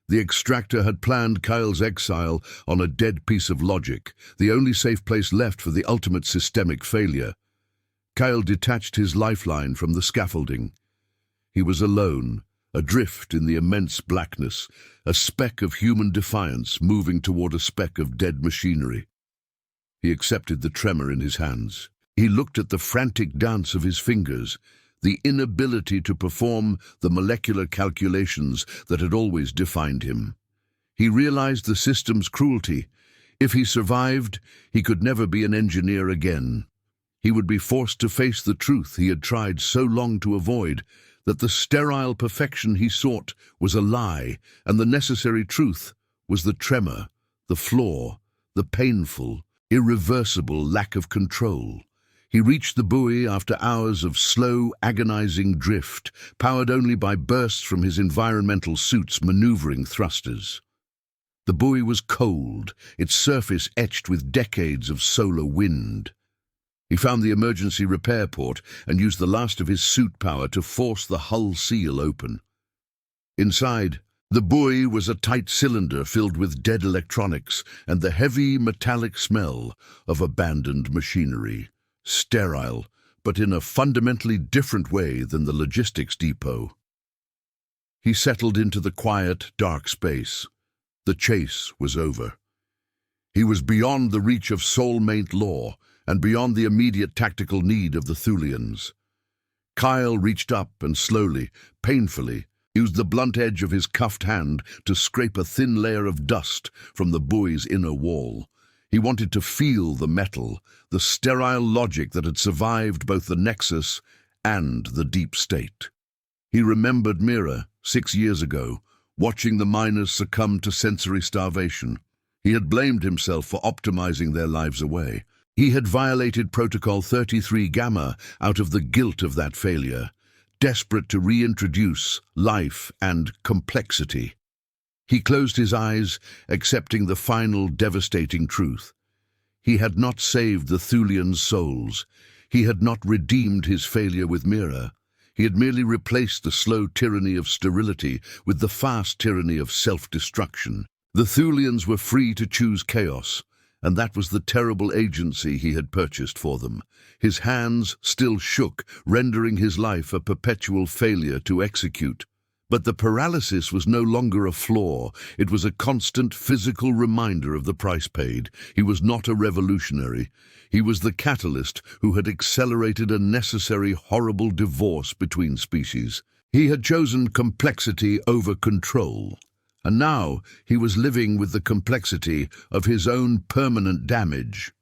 The extractor had planned Kyle's exile on a dead piece of logic, the only safe place left for the ultimate systemic failure. Kyle detached his lifeline from the scaffolding. He was alone, adrift in the immense blackness, a speck of human defiance moving toward a speck of dead machinery. He accepted the tremor in his hands. He looked at the frantic dance of his fingers, the inability to perform the molecular calculations that had always defined him. He realized the system's cruelty. If he survived, he could never be an engineer again. He would be forced to face the truth he had tried so long to avoid, that the sterile perfection he sought was a lie, and the necessary truth was the tremor, the flaw, the painful, irreversible lack of control. He reached the buoy after hours of slow, agonizing drift, powered only by bursts from his environmental suit's maneuvering thrusters. The buoy was cold, its surface etched with decades of solar wind. He found the emergency repair port and used the last of his suit power to force the hull seal open. Inside, the buoy was a tight cylinder filled with dead electronics and the heavy metallic smell of abandoned machinery. Sterile, but in a fundamentally different way than the logistics depot. He settled into the quiet, dark space. The chase was over. He was beyond the reach of soulmate law and beyond the immediate tactical need of the Thulians. Kyle reached up and slowly, painfully, used the blunt edge of his cuffed hand to scrape a thin layer of dust from the buoy's inner wall. He wanted to feel the metal, the sterile logic that had survived both the Nexus and the deep state. He remembered Mira, 6 years ago, watching the miners succumb to sensory starvation. He had blamed himself for optimizing their lives away. He had violated Protocol 33 Gamma out of the guilt of that failure, desperate to reintroduce life and complexity. He closed his eyes, accepting the final devastating truth. He had not saved the Thulians' souls. He had not redeemed his failure with Mira. He had merely replaced the slow tyranny of sterility with the fast tyranny of self-destruction. The Thulians were free to choose chaos, and that was the terrible agency he had purchased for them. His hands still shook, rendering his life a perpetual failure to execute. But the paralysis was no longer a flaw. It was a constant physical reminder of the price paid. He was not a revolutionary. He was the catalyst who had accelerated a necessary, horrible divorce between species. He had chosen complexity over control. And now he was living with the complexity of his own permanent damage.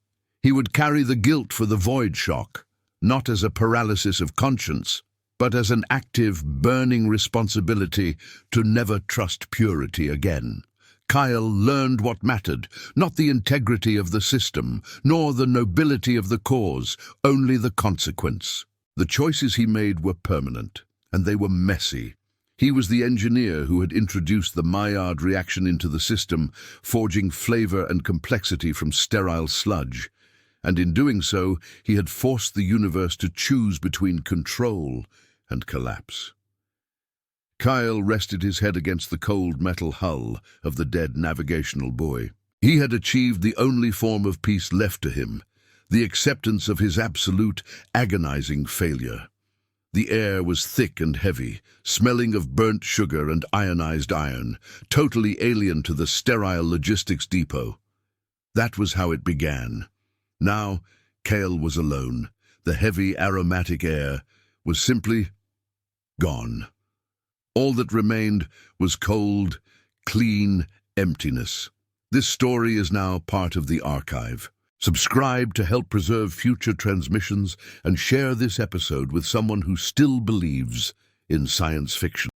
He would carry the guilt for the void shock, not as a paralysis of conscience, but as an active, burning responsibility to never trust purity again. Kyle learned what mattered, not the integrity of the system, nor the nobility of the cause, only the consequence. The choices he made were permanent, and they were messy. He was the engineer who had introduced the Maillard reaction into the system, forging flavor and complexity from sterile sludge. And in doing so, he had forced the universe to choose between control and collapse. Kyle rested his head against the cold metal hull of the dead navigational buoy. He had achieved the only form of peace left to him, the acceptance of his absolute, agonizing failure. The air was thick and heavy, smelling of burnt sugar and ionized iron, totally alien to the sterile logistics depot. That was how it began. Now, Cale was alone. The heavy, aromatic air was simply gone. All that remained was cold, clean emptiness. This story is now part of the archive. Subscribe to help preserve future transmissions and share this episode with someone who still believes in science fiction.